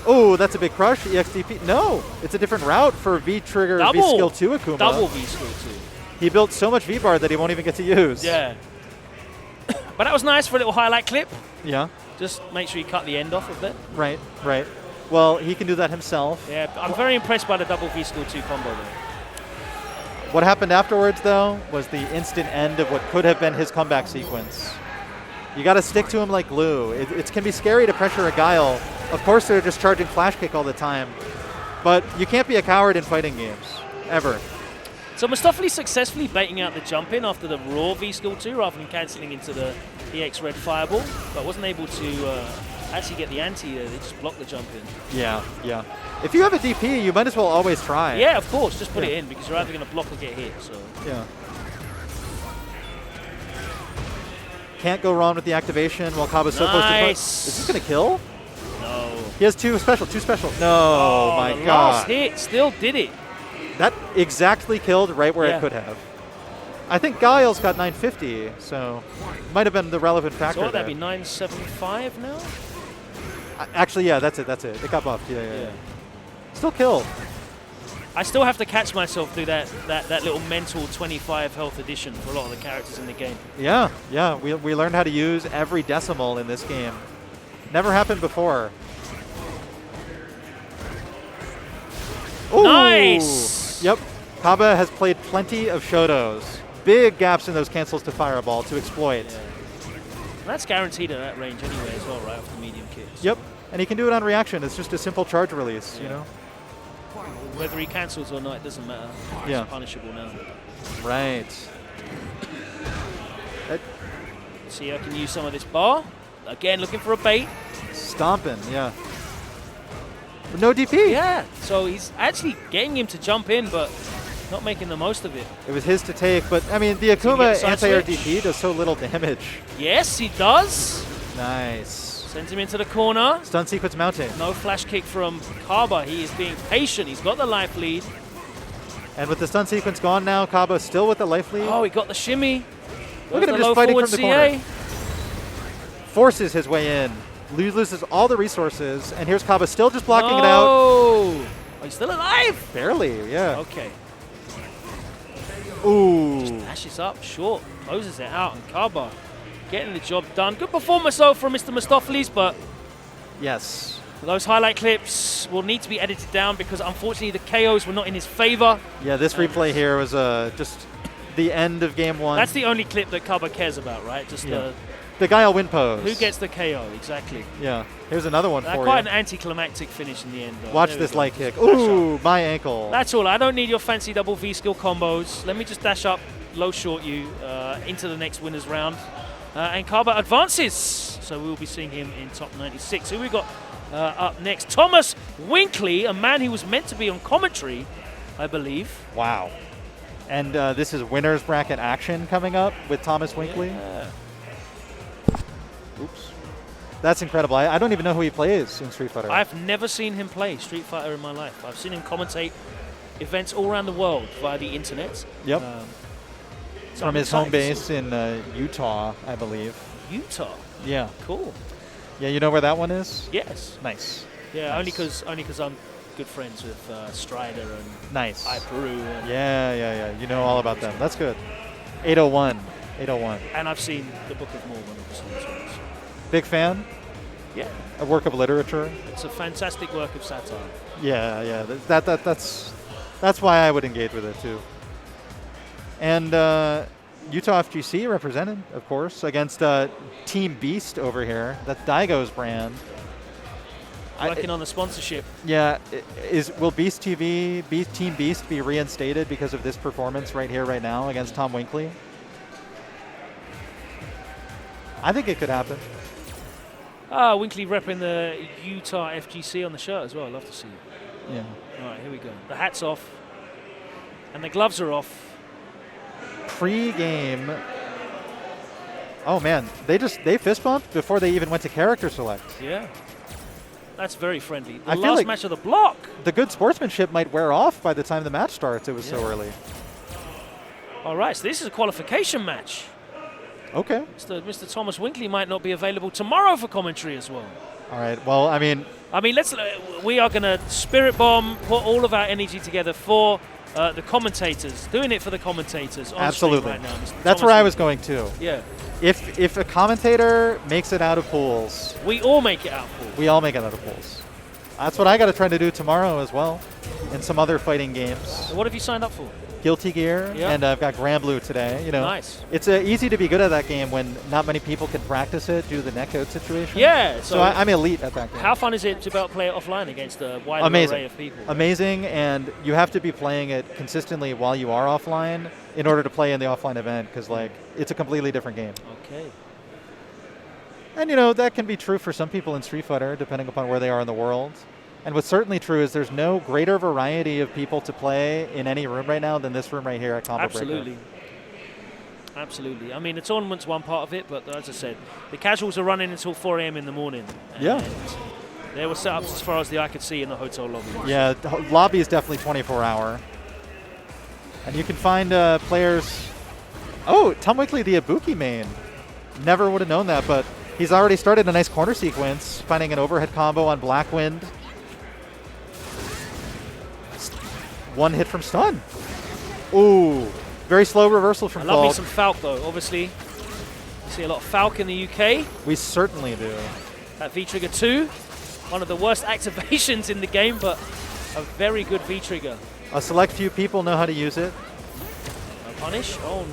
Speaker 1: Oh, that's a big crush. EXDP. No, it's a different route for V-Trigger V-Skill 2 Akuma.
Speaker 2: Double V-Skill 2.
Speaker 1: He built so much V-Bar that he won't even get to use.
Speaker 2: Yeah. But that was nice for a little highlight clip.
Speaker 1: Yeah.
Speaker 2: Just make sure you cut the end off of it.
Speaker 1: Right, right. Well, he can do that himself.
Speaker 2: Yeah, I'm very impressed by the double V-Skill 2 combo there.
Speaker 1: What happened afterwards, though, was the instant end of what could have been his comeback sequence. You got to stick to him like glue. It can be scary to pressure a Guile. Of course, they're just charging flash kick all the time. But you can't be a coward in fighting games, ever.
Speaker 2: So Mostafles successfully baiting out the jump in after the raw V-Skill 2 rather than cancelling into the EX Red Fireball, but wasn't able to actually get the anti there. They just blocked the jump in.
Speaker 1: Yeah, yeah. If you have a DP, you might as well always try.
Speaker 2: Yeah, of course. Just put it in because you're either going to block or get hit. So
Speaker 1: yeah. Can't go wrong with the activation while Caba's so close to punch. Is this going to kill?
Speaker 2: No.
Speaker 1: He has two special. No, my God.
Speaker 2: Last hit still did it.
Speaker 1: That exactly killed right where it could have. I think Guile's got 950, so might have been the relevant factor.
Speaker 2: So what would that be, 975 now?
Speaker 1: Actually, yeah, that's it. It got buffed. Yeah. Still killed.
Speaker 2: I still have to catch myself through that little mental 25 health addition for a lot of the characters in the game.
Speaker 1: Yeah. We learned how to use every decimal in this game. Never happened before. Ooh.
Speaker 2: Nice!
Speaker 1: Yep. Caba has played plenty of Shotos. Big gaps in those cancels to Fireball to exploit.
Speaker 2: Yeah. That's guaranteed at that range anyway as well, right, off the medium kicks.
Speaker 1: Yep. And he can do it on reaction. It's just a simple charge release, you know?
Speaker 2: Whether he cancels or not, it doesn't matter. It's punishable now.
Speaker 1: Right.
Speaker 2: See, I can use some of this bar. Again, looking for a bait.
Speaker 1: Stomping, yeah. No DP.
Speaker 2: Yeah, so he's actually getting him to jump in, but not making the most of it.
Speaker 1: It was his to take, but I mean, the Akuma anti-air DP does so little damage.
Speaker 2: Yes, he does.
Speaker 1: Nice.
Speaker 2: Sends him into the corner.
Speaker 1: Stun sequence mounting.
Speaker 2: No flash kick from Caba. He is being patient. He's got the life lead.
Speaker 1: And with the stun sequence gone now, Caba still with the life lead.
Speaker 2: Oh, he got the shimmy.
Speaker 1: Look at him just fighting from the corner. Forces his way in. Loses all the resources. And here's Caba still just blocking it out.
Speaker 2: Oh, he's still alive?
Speaker 1: Barely, yeah.
Speaker 2: Okay.
Speaker 1: Ooh.
Speaker 2: Just dashes up short. Closes it out. And Caba getting the job done. Good performance, though, from Mr. Mostafles, but
Speaker 1: yes.
Speaker 2: those highlight clips will need to be edited down because, unfortunately, the KOs were not in his favor.
Speaker 1: Yeah, this replay here was just the end of game one.
Speaker 2: That's the only clip that Caba cares about, right? Just
Speaker 1: the Guile win pose.
Speaker 2: Who gets the KO, exactly.
Speaker 1: Yeah. Here's another one for you.
Speaker 2: Quite an anticlimactic finish in the end, though.
Speaker 1: Watch this light kick. Ooh, my ankle.
Speaker 2: That's all. I don't need your fancy double V skill combos. Let me just dash up, low short you into the next winner's round. And Caba advances. So we will be seeing him in top 96. Who we got up next? ThomasWinkley, a man who was meant to be on commentary, I believe.
Speaker 1: Wow. And this is winner's bracket action coming up with ThomasWinkley.
Speaker 2: Yeah.
Speaker 1: Oops. That's incredible. I don't even know who he plays in Street Fighter.
Speaker 2: I've never seen him play Street Fighter in my life. I've seen him commentate events all around the world via the internet.
Speaker 1: Yep.
Speaker 2: So
Speaker 1: from his home base in Utah, I believe.
Speaker 2: Utah?
Speaker 1: Yeah.
Speaker 2: Cool.
Speaker 1: Yeah, you know where that one is?
Speaker 2: Yes.
Speaker 1: Nice.
Speaker 2: Yeah,
Speaker 1: nice.
Speaker 2: only because I'm good friends with Strider and
Speaker 1: nice.
Speaker 2: Iperu.
Speaker 1: Yeah. You know all about them. That's good. 801.
Speaker 2: And I've seen the Book of Mormon, obviously, as well.
Speaker 1: Big fan?
Speaker 2: Yeah.
Speaker 1: A work of literature?
Speaker 2: It's a fantastic work of satire.
Speaker 1: Yeah. That's why I would engage with it, too. And Utah FGC represented, of course, against Team Beast over here. That's Daigo's brand.
Speaker 2: Working on the sponsorship.
Speaker 1: Yeah. Will Beast TV, Team Beast, be reinstated because of this performance right here, right now, against Tom Winkley? I think it could happen.
Speaker 2: Winkley repping the Utah FGC on the shirt as well. I'd love to see it.
Speaker 1: Yeah.
Speaker 2: All right, here we go. The hat's off. And the gloves are off.
Speaker 1: Pre-game. Oh, man. They fist bumped before they even went to character select.
Speaker 2: Yeah. That's very friendly. The
Speaker 1: I feel
Speaker 2: last
Speaker 1: like
Speaker 2: match of the block.
Speaker 1: The good sportsmanship might wear off by the time the match starts. It was so early.
Speaker 2: All right, so this is a qualification match.
Speaker 1: Okay.
Speaker 2: Mr. ThomasWinkley might not be available tomorrow for commentary as well.
Speaker 1: All right. Well, I mean,
Speaker 2: we are going to spirit bomb, put all of our energy together for the commentators, doing it for the commentators. On
Speaker 1: absolutely.
Speaker 2: Right now,
Speaker 1: that's where I was going too.
Speaker 2: Yeah.
Speaker 1: If a commentator makes it out of pools,
Speaker 2: we all make it out of pools.
Speaker 1: We all make it out of pools. That's what I got to try to do tomorrow as well, in some other fighting games.
Speaker 2: So what have you signed up for?
Speaker 1: Guilty Gear, and I've got Grand Blue today. You know,
Speaker 2: nice.
Speaker 1: It's easy to be good at that game when not many people can practice it due to the netcode situation.
Speaker 2: Yeah.
Speaker 1: So I'm elite at that game.
Speaker 2: How fun is it to play it offline against a wide array of people?
Speaker 1: Amazing, and you have to be playing it consistently while you are offline in order to play in the offline event because, like, it's a completely different game.
Speaker 2: Okay.
Speaker 1: And, you know, that can be true for some people in Street Fighter, depending upon where they are in the world. And what's certainly true is there's no greater variety of people to play in any room right now than this room right here at Combo
Speaker 2: Absolutely.
Speaker 1: Breaker.
Speaker 2: Absolutely. I mean, the tournament's one part of it, but as I said, the casuals are running until 4 a.m. in the morning.
Speaker 1: Yeah.
Speaker 2: There were setups as far as the eye could see in the hotel lobby.
Speaker 1: Yeah, the lobby is definitely 24-hour. And you can find players... Oh, Tom Winkley, the Ibuki main. Never would have known that, but he's already started a nice corner sequence, finding an overhead combo on Blackwind. One hit from stun. Ooh, very slow reversal from Falke.
Speaker 2: I love me some Falke, though, obviously. You see a lot of Falke in the UK.
Speaker 1: We certainly do.
Speaker 2: That V-Trigger 2, one of the worst activations in the game, but a very good V-Trigger.
Speaker 1: A select few people know how to use it.
Speaker 2: A punish? Oh,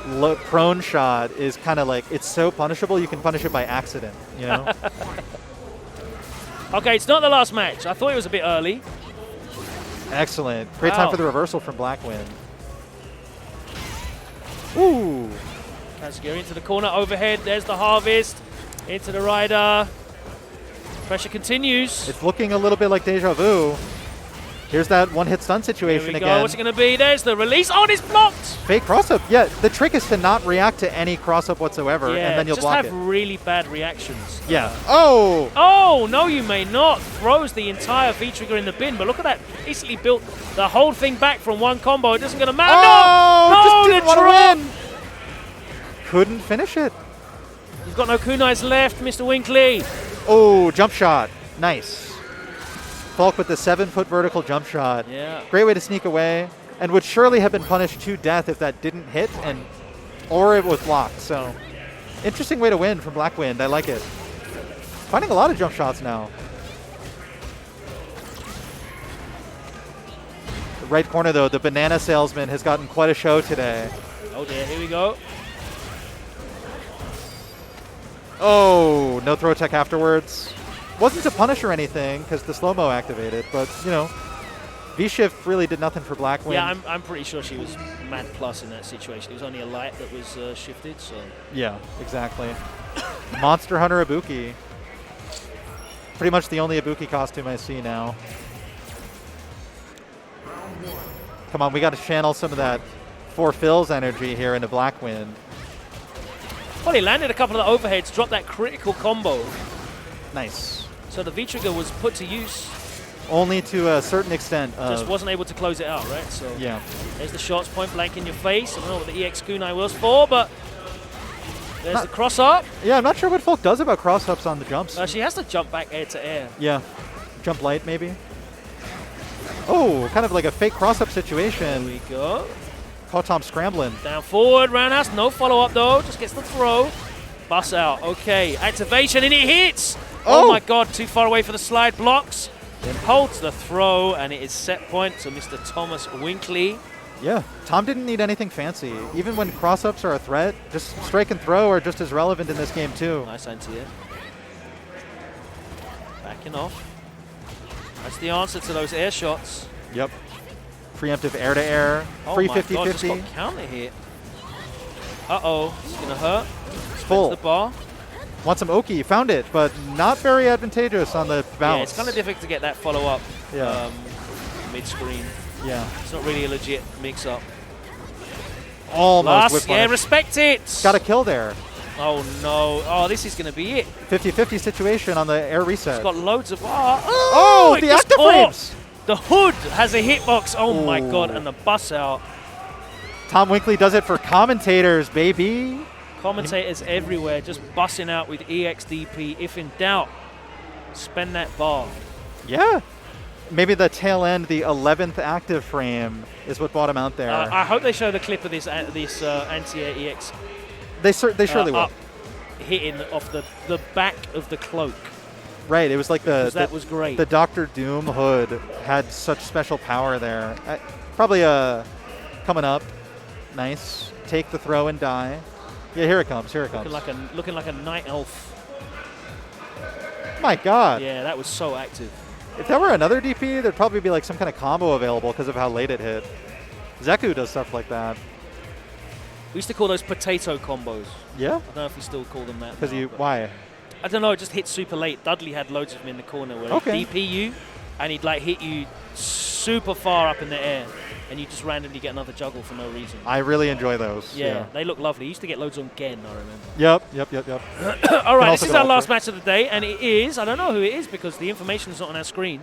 Speaker 2: no.
Speaker 1: Prone shot is kind of like, it's so punishable, you can punish it by accident, you know?
Speaker 2: Okay, it's not the last match. I thought it was a bit early.
Speaker 1: Excellent. Great time for the reversal from Blackwind. Ooh.
Speaker 2: Kazuya into the corner, overhead. There's the harvest. Into the rider. Pressure continues.
Speaker 1: It's looking a little bit like deja vu. Here's that one-hit stun situation
Speaker 2: Here we
Speaker 1: again.
Speaker 2: go. What's it going to be? There's the release. Oh, and it's blocked.
Speaker 1: Fake cross-up. Yeah, the trick is to not react to any cross-up whatsoever,
Speaker 2: Yeah,
Speaker 1: and then you'll
Speaker 2: just
Speaker 1: block
Speaker 2: have
Speaker 1: it.
Speaker 2: really bad reactions.
Speaker 1: Yeah. Oh!
Speaker 2: Oh, no, you may not. Throws the entire V-trigger in the bin, but look at that. Basically built the whole thing back from one combo. It doesn't going to matter.
Speaker 1: Oh!
Speaker 2: No!
Speaker 1: Just
Speaker 2: No,
Speaker 1: didn't
Speaker 2: the
Speaker 1: want
Speaker 2: drop!
Speaker 1: to win! Couldn't finish it.
Speaker 2: He's got no kunais left, Mr. Winkley.
Speaker 1: Oh, jump shot. Nice. Falke with the 7-foot vertical jump shot.
Speaker 2: Yeah.
Speaker 1: Great way to sneak away, and would surely have been punished to death if that didn't hit, or it was blocked. So, interesting way to win from Blackwind. I like it. Finding a lot of jump shots now. The right corner, though, the banana salesman has gotten quite a show today.
Speaker 2: Oh, dear. Here we go.
Speaker 1: Oh, no throw tech afterwards. Wasn't to punish or anything because the slow-mo activated, but, you know, V-shift really did nothing for Blackwind.
Speaker 2: Yeah, I'm pretty sure she was mad plus in that situation. It was only a light that was shifted, so.
Speaker 1: Yeah, exactly. Monster Hunter Ibuki. Pretty much the only Ibuki costume I see now. Come on, we got to channel some of that for Phil's energy here into Blackwind.
Speaker 2: Well, he landed a couple of the overheads, dropped that critical combo.
Speaker 1: Nice.
Speaker 2: So the V-trigger was put to use.
Speaker 1: Only to a certain extent.
Speaker 2: Just wasn't able to close it out, right? So
Speaker 1: Yeah.
Speaker 2: there's the shots, point blank in your face. I don't know what the EX kunai was for, but there's the cross up.
Speaker 1: Yeah, I'm not sure what Falke does about cross-ups on the jumps.
Speaker 2: She has to jump back air to air.
Speaker 1: Yeah. Jump light, maybe. Oh, kind of like a fake cross-up situation.
Speaker 2: There we go.
Speaker 1: Caught Tom scrambling.
Speaker 2: Down forward, roundhouse, no follow-up though. Just gets the throw. Bus out. Okay, activation, and it hits. Oh my God, too far away for the slide. Blocks. Then holds the throw, and it is set point to Mr. ThomasWinkley.
Speaker 1: Yeah, Tom didn't need anything fancy. Even when cross-ups are a threat, just strike and throw are just as relevant in this game too.
Speaker 2: Nice anti-air. Backing off. That's the answer to those air shots.
Speaker 1: Yep. Preemptive air-to-air. Free 50-50.
Speaker 2: Just got counter hit. Uh-oh, it's going to hurt.
Speaker 1: It's full.
Speaker 2: The bar.
Speaker 1: Want some Oki, found it, but not very advantageous on the bounce.
Speaker 2: Yeah, it's kind of difficult to get that follow-up mid-screen.
Speaker 1: Yeah.
Speaker 2: It's not really a legit mix-up.
Speaker 1: Almost whip
Speaker 2: Last, yeah,
Speaker 1: punish.
Speaker 2: respect it.
Speaker 1: Got a kill there.
Speaker 2: Oh, no. Oh, this is going to be it.
Speaker 1: 50-50 situation on the air reset.
Speaker 2: It's got loads of...
Speaker 1: Oh, the active frames!
Speaker 2: The hood has a hitbox. Oh, my God, and the bus out.
Speaker 1: Tom Winkley does it for commentators, baby.
Speaker 2: Commentators everywhere just bussing out with EXDP. If in doubt, spend that bar.
Speaker 1: Yeah. Maybe the tail end, the 11th active frame, is what brought him out there.
Speaker 2: I hope they show the clip of this anti-air EX.
Speaker 1: They surely will.
Speaker 2: Hitting off the back of the cloak.
Speaker 1: Right, it was like
Speaker 2: that was great.
Speaker 1: The Dr. Doom hood had such special power there. Probably coming up. Nice. Take the throw and die. Yeah, here it comes. Here it comes.
Speaker 2: Looking like a night elf.
Speaker 1: My God.
Speaker 2: Yeah, that was so active.
Speaker 1: If there were another DP, there'd probably be like some kind of combo available because of how late it hit. Zeku does stuff like that.
Speaker 2: We used to call those potato combos.
Speaker 1: Yeah?
Speaker 2: I don't know if we still call them that.
Speaker 1: Because why?
Speaker 2: I don't know, it just hit super late. Dudley had loads of them in the corner where he'd DP you and he'd like hit you super far up in the air and you just randomly get another juggle for no reason.
Speaker 1: I really enjoy those.
Speaker 2: Yeah, they look lovely. You used to get loads on Gen, I remember.
Speaker 1: Yep.
Speaker 2: All right, this is our last match of the day, and it is, I don't know who it is because the information is not on our screen.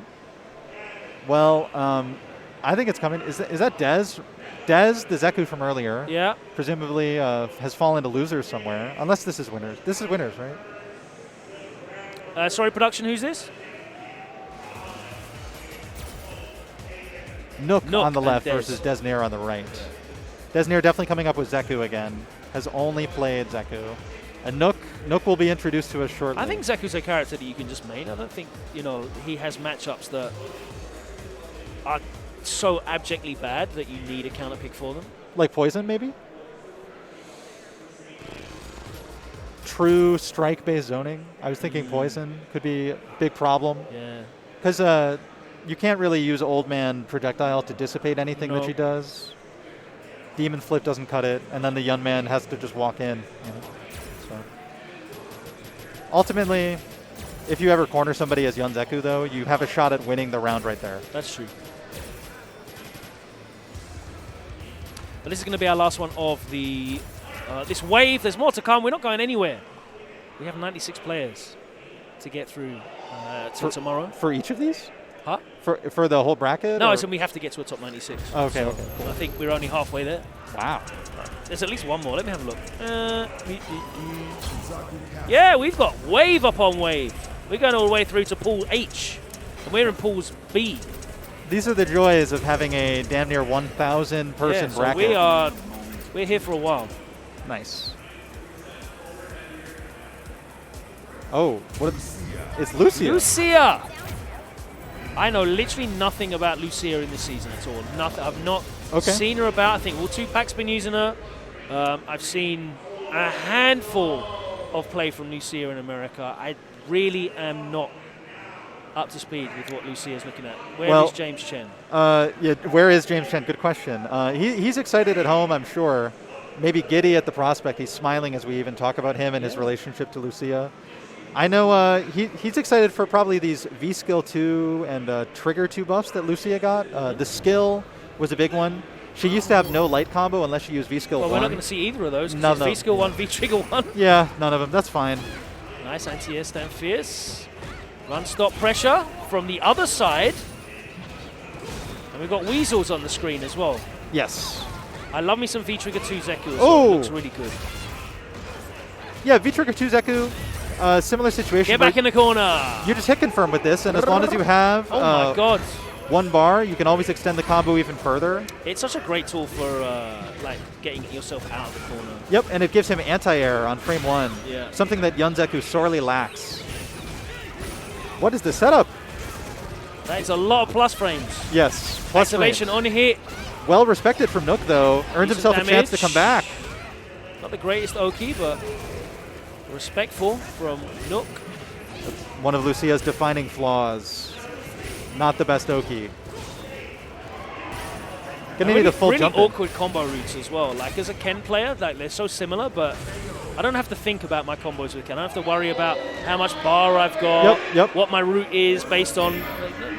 Speaker 1: Well, I think it's coming. Is that Dez? Dez, the Zeku from earlier.
Speaker 2: Yeah.
Speaker 1: Presumably has fallen to losers somewhere. Unless this is winners. This is winners, right?
Speaker 2: Sorry, production, who's this?
Speaker 1: Nook on the left versus Deznere on the right. Deznere definitely coming up with Zeku again. Has only played Zeku. And Nook will be introduced to us shortly.
Speaker 2: I think Zeku's a character that you can just main. I don't think, he has matchups that are so abjectly bad that you need a counter pick for them.
Speaker 1: Like Poison, maybe? True strike-based zoning. I was thinking Poison could be a big problem.
Speaker 2: Yeah.
Speaker 1: Because you can't really use Old Man Projectile to dissipate anything that she does. Demon Flip doesn't cut it, and then the Young Man has to just walk in. So ultimately, if you ever corner somebody as Yun Zeku, though, you have a shot at winning the round right there.
Speaker 2: That's true. But this is going to be our last one of the this wave. There's more to come. We're not going anywhere. We have 96 players to get through till tomorrow.
Speaker 1: For each of these?
Speaker 2: Huh?
Speaker 1: For the whole bracket?
Speaker 2: No,
Speaker 1: or?
Speaker 2: so we have to get to a top 96.
Speaker 1: Okay,
Speaker 2: so
Speaker 1: okay. Cool.
Speaker 2: I think we're only halfway there.
Speaker 1: Wow.
Speaker 2: There's at least one more. Let me have a look. Yeah, we've got wave upon wave. We're going all the way through to Pool H. And we're in Pools B.
Speaker 1: These are the joys of having a damn near 1,000 person
Speaker 2: so
Speaker 1: bracket.
Speaker 2: we're here for a while.
Speaker 1: Nice. Oh, it's Lucia.
Speaker 2: Lucia! I know literally nothing about Lucia in this season at all. Nothing. I've not seen her about. I think all 2Pac's been using her. I've seen a handful of play from Lucia in America. I really am not up to speed with what Lucia's looking at. Where is James Chen?
Speaker 1: Yeah, where is James Chen? Good question. He's excited at home, I'm sure. Maybe giddy at the prospect. He's smiling as we even talk about him and his relationship to Lucia. I know he's excited for probably these V-Skill 2 and Trigger 2 buffs that Lucia got. The skill was a big one. She used to have no light combo unless she used V-Skill 1.
Speaker 2: Well, we're not going to see either of those.
Speaker 1: None
Speaker 2: it's V-Skill 1, V-Trigger 1.
Speaker 1: Yeah, none of them. That's fine.
Speaker 2: Nice anti-air stand fierce. Run stop pressure from the other side. And we've got Weasels on the screen as well.
Speaker 1: Yes.
Speaker 2: I love me some V-Trigger 2 Zeku as well. Looks really good.
Speaker 1: Yeah, V-Trigger 2 Zeku. Similar situation.
Speaker 2: Get back in the corner.
Speaker 1: You just hit confirm with this, and as long as you have
Speaker 2: my God.
Speaker 1: 1 bar, you can always extend the combo even further.
Speaker 2: It's such a great tool for like getting yourself out of the corner.
Speaker 1: Yep, and it gives him anti-air on frame 1.
Speaker 2: Yeah.
Speaker 1: Something that Zeku sorely lacks. What is the setup?
Speaker 2: That is a lot of plus frames.
Speaker 1: Yes, plus
Speaker 2: Activation
Speaker 1: frames.
Speaker 2: on hit.
Speaker 1: Well respected from Nook, though. Earns himself a chance to come back.
Speaker 2: Not the greatest Oki, but respectful from Nook.
Speaker 1: One of Lucia's defining flaws. Not the best Oki. Gonna need a full jump.
Speaker 2: Really awkward combo routes as well. Like as a Ken player, like they're so similar, but I don't have to think about my combos with Ken. I don't have to worry about how much bar I've got, what my route is based on.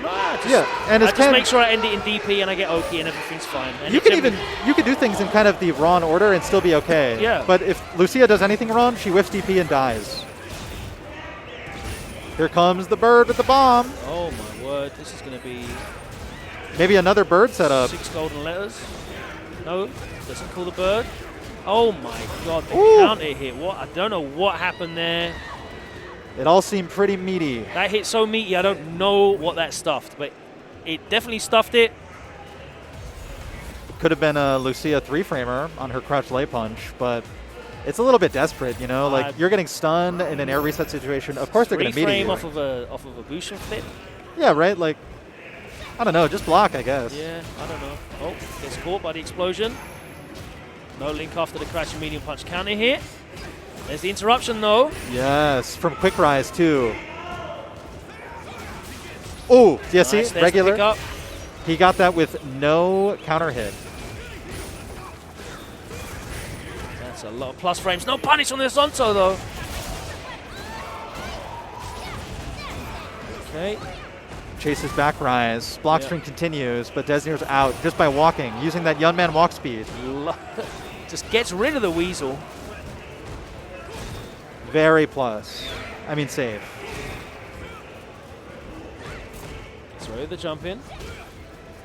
Speaker 1: And
Speaker 2: I just make sure I end it in DP and I get Oki and everything's fine. And
Speaker 1: you can do things in kind of the wrong order and still be okay.
Speaker 2: Yeah.
Speaker 1: But if Lucia does anything wrong, she whiffs DP and dies. Here comes the bird with the bomb.
Speaker 2: Oh my word, this is going to be
Speaker 1: maybe another bird setup.
Speaker 2: 6 golden letters. No, doesn't call the bird. Oh my God, the counter hit. What? I don't know what happened there.
Speaker 1: It all seemed pretty meaty.
Speaker 2: That hit so meaty, I don't know what that stuffed, but it definitely stuffed it.
Speaker 1: Could have been a Lucia 3-framer on her crouch lay punch, but it's a little bit desperate, you know? Like, you're getting stunned in an air reset situation. Of course they're going to meet you.
Speaker 2: 3-frame off of a Bushin flip?
Speaker 1: Yeah, right? Like, I don't know. Just block, I guess.
Speaker 2: Yeah, I don't know. Oh, gets caught by the explosion. No link after the crash and medium punch counter hit. There's the interruption, though.
Speaker 1: Yes, from Quick Rise, too. Oh, yeah, see? Regular. He got that with no counter hit.
Speaker 2: That's a lot of plus frames. No punish on the Zonto, though. Okay.
Speaker 1: Chases back rise. Block string continues, but Deznere's out just by walking, using that young man walk speed.
Speaker 2: Just gets rid of the Weasel.
Speaker 1: Very plus. I mean, save.
Speaker 2: Throw the jump in.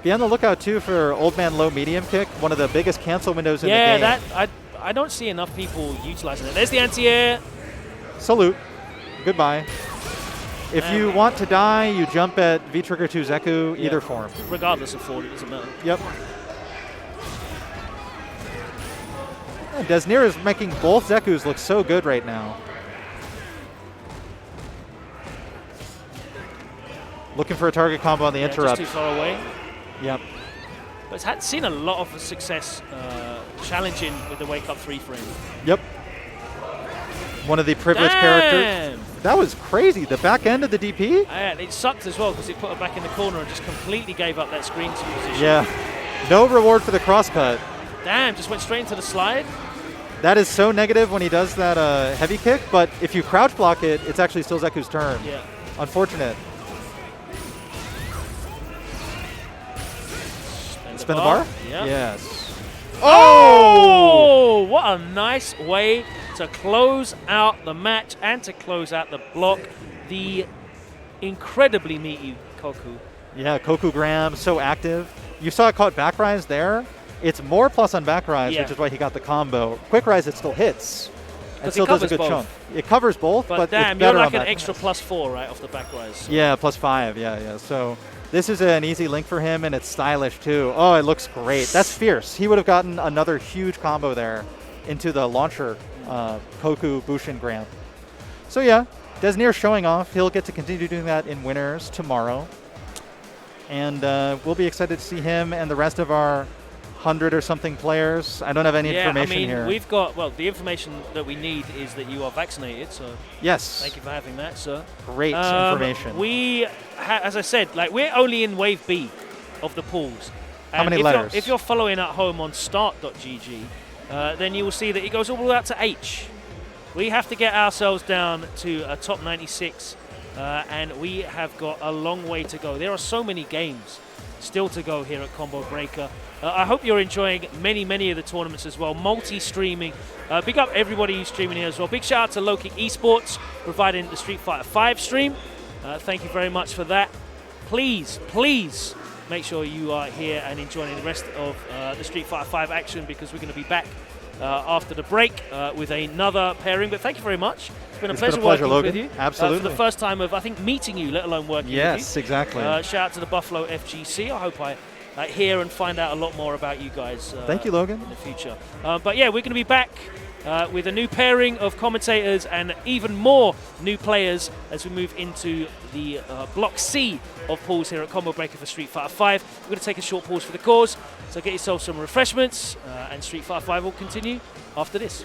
Speaker 1: Be on the lookout, too, for Old Man Low Medium Kick, one of the biggest cancel windows in the game.
Speaker 2: Yeah, I don't see enough people utilizing it. There's the anti-air.
Speaker 1: Salute. Goodbye. If you want to die, you jump at V-Trigger 2 Zeku, either form.
Speaker 2: Regardless of forward, it doesn't matter.
Speaker 1: Yep. Deznere is making both Zekus look so good right now. Looking for a target combo on the interrupt.
Speaker 2: Just too far away.
Speaker 1: Yep.
Speaker 2: But it's seen a lot of success challenging with the wake up 3-frame.
Speaker 1: Yep. One of the privileged characters. That was crazy. The back end of the DP?
Speaker 2: It sucked as well because it put her back in the corner and just completely gave up that screen position.
Speaker 1: Yeah. No reward for the crosscut.
Speaker 2: Damn, just went straight into the slide.
Speaker 1: That is so negative when he does that heavy kick, but if you crouch block it, it's actually still Zeku's turn.
Speaker 2: Yeah.
Speaker 1: Unfortunate. Spin the bar?
Speaker 2: Yeah.
Speaker 1: Yes.
Speaker 2: Oh, what a nice way to close out the match and to close out the block. The incredibly meaty Koku.
Speaker 1: Yeah, Koku Graham, so active. You saw it caught back rise there. It's more plus on back rise, which is why he got the combo. Quick rise, it still hits. It still does a good chunk. It covers both, but
Speaker 2: damn,
Speaker 1: it's better
Speaker 2: you're like
Speaker 1: on
Speaker 2: an
Speaker 1: back
Speaker 2: extra
Speaker 1: rise.
Speaker 2: +4, right, off the back rise. So.
Speaker 1: Yeah, +5, yeah. So this is an easy link for him, and it's stylish too. Oh, it looks great. That's fierce. He would have gotten another huge combo there into the launcher, Koku, Bushin, Graham. So yeah, Deznere showing off. He'll get to continue doing that in winners tomorrow. And we'll be excited to see him and the rest of our 100 or something players. I don't have any information here.
Speaker 2: We've got, well, the information that we need is that you are vaccinated, so
Speaker 1: yes.
Speaker 2: Thank you for having that, sir.
Speaker 1: Great information.
Speaker 2: We, as I said, like we're only in wave B of the pools.
Speaker 1: How many letters?
Speaker 2: If you're following at home on start.gg, then you will see that it goes all the way out to H. We have to get ourselves down to a top 96, and we have got a long way to go. There are so many games still to go here at Combo Breaker. I hope you're enjoying many of the tournaments as well. Multi-streaming. Big up everybody who's streaming here as well. Big shout out to Loki Esports providing the Street Fighter 5 stream. Thank you very much for that. Please make sure you are here and enjoying the rest of the Street Fighter 5 action, because we're going to be back after the break with another pairing. But thank you very much. It's been a pleasure working
Speaker 1: Logan.
Speaker 2: with you.
Speaker 1: Absolutely.
Speaker 2: For the first time of, I think, meeting you, let alone working with you.
Speaker 1: Yes, exactly.
Speaker 2: Shout out to the Buffalo FGC. I hope I hear and find out a lot more about you guys.
Speaker 1: Thank you, Logan.
Speaker 2: In the future. But yeah, we're going to be back with a new pairing of commentators and even more new players as we move into the Block C of pools here at Combo Breaker for Street Fighter 5. We're going to take a short pause for the cause, so get yourself some refreshments, and Street Fighter 5 will continue after this.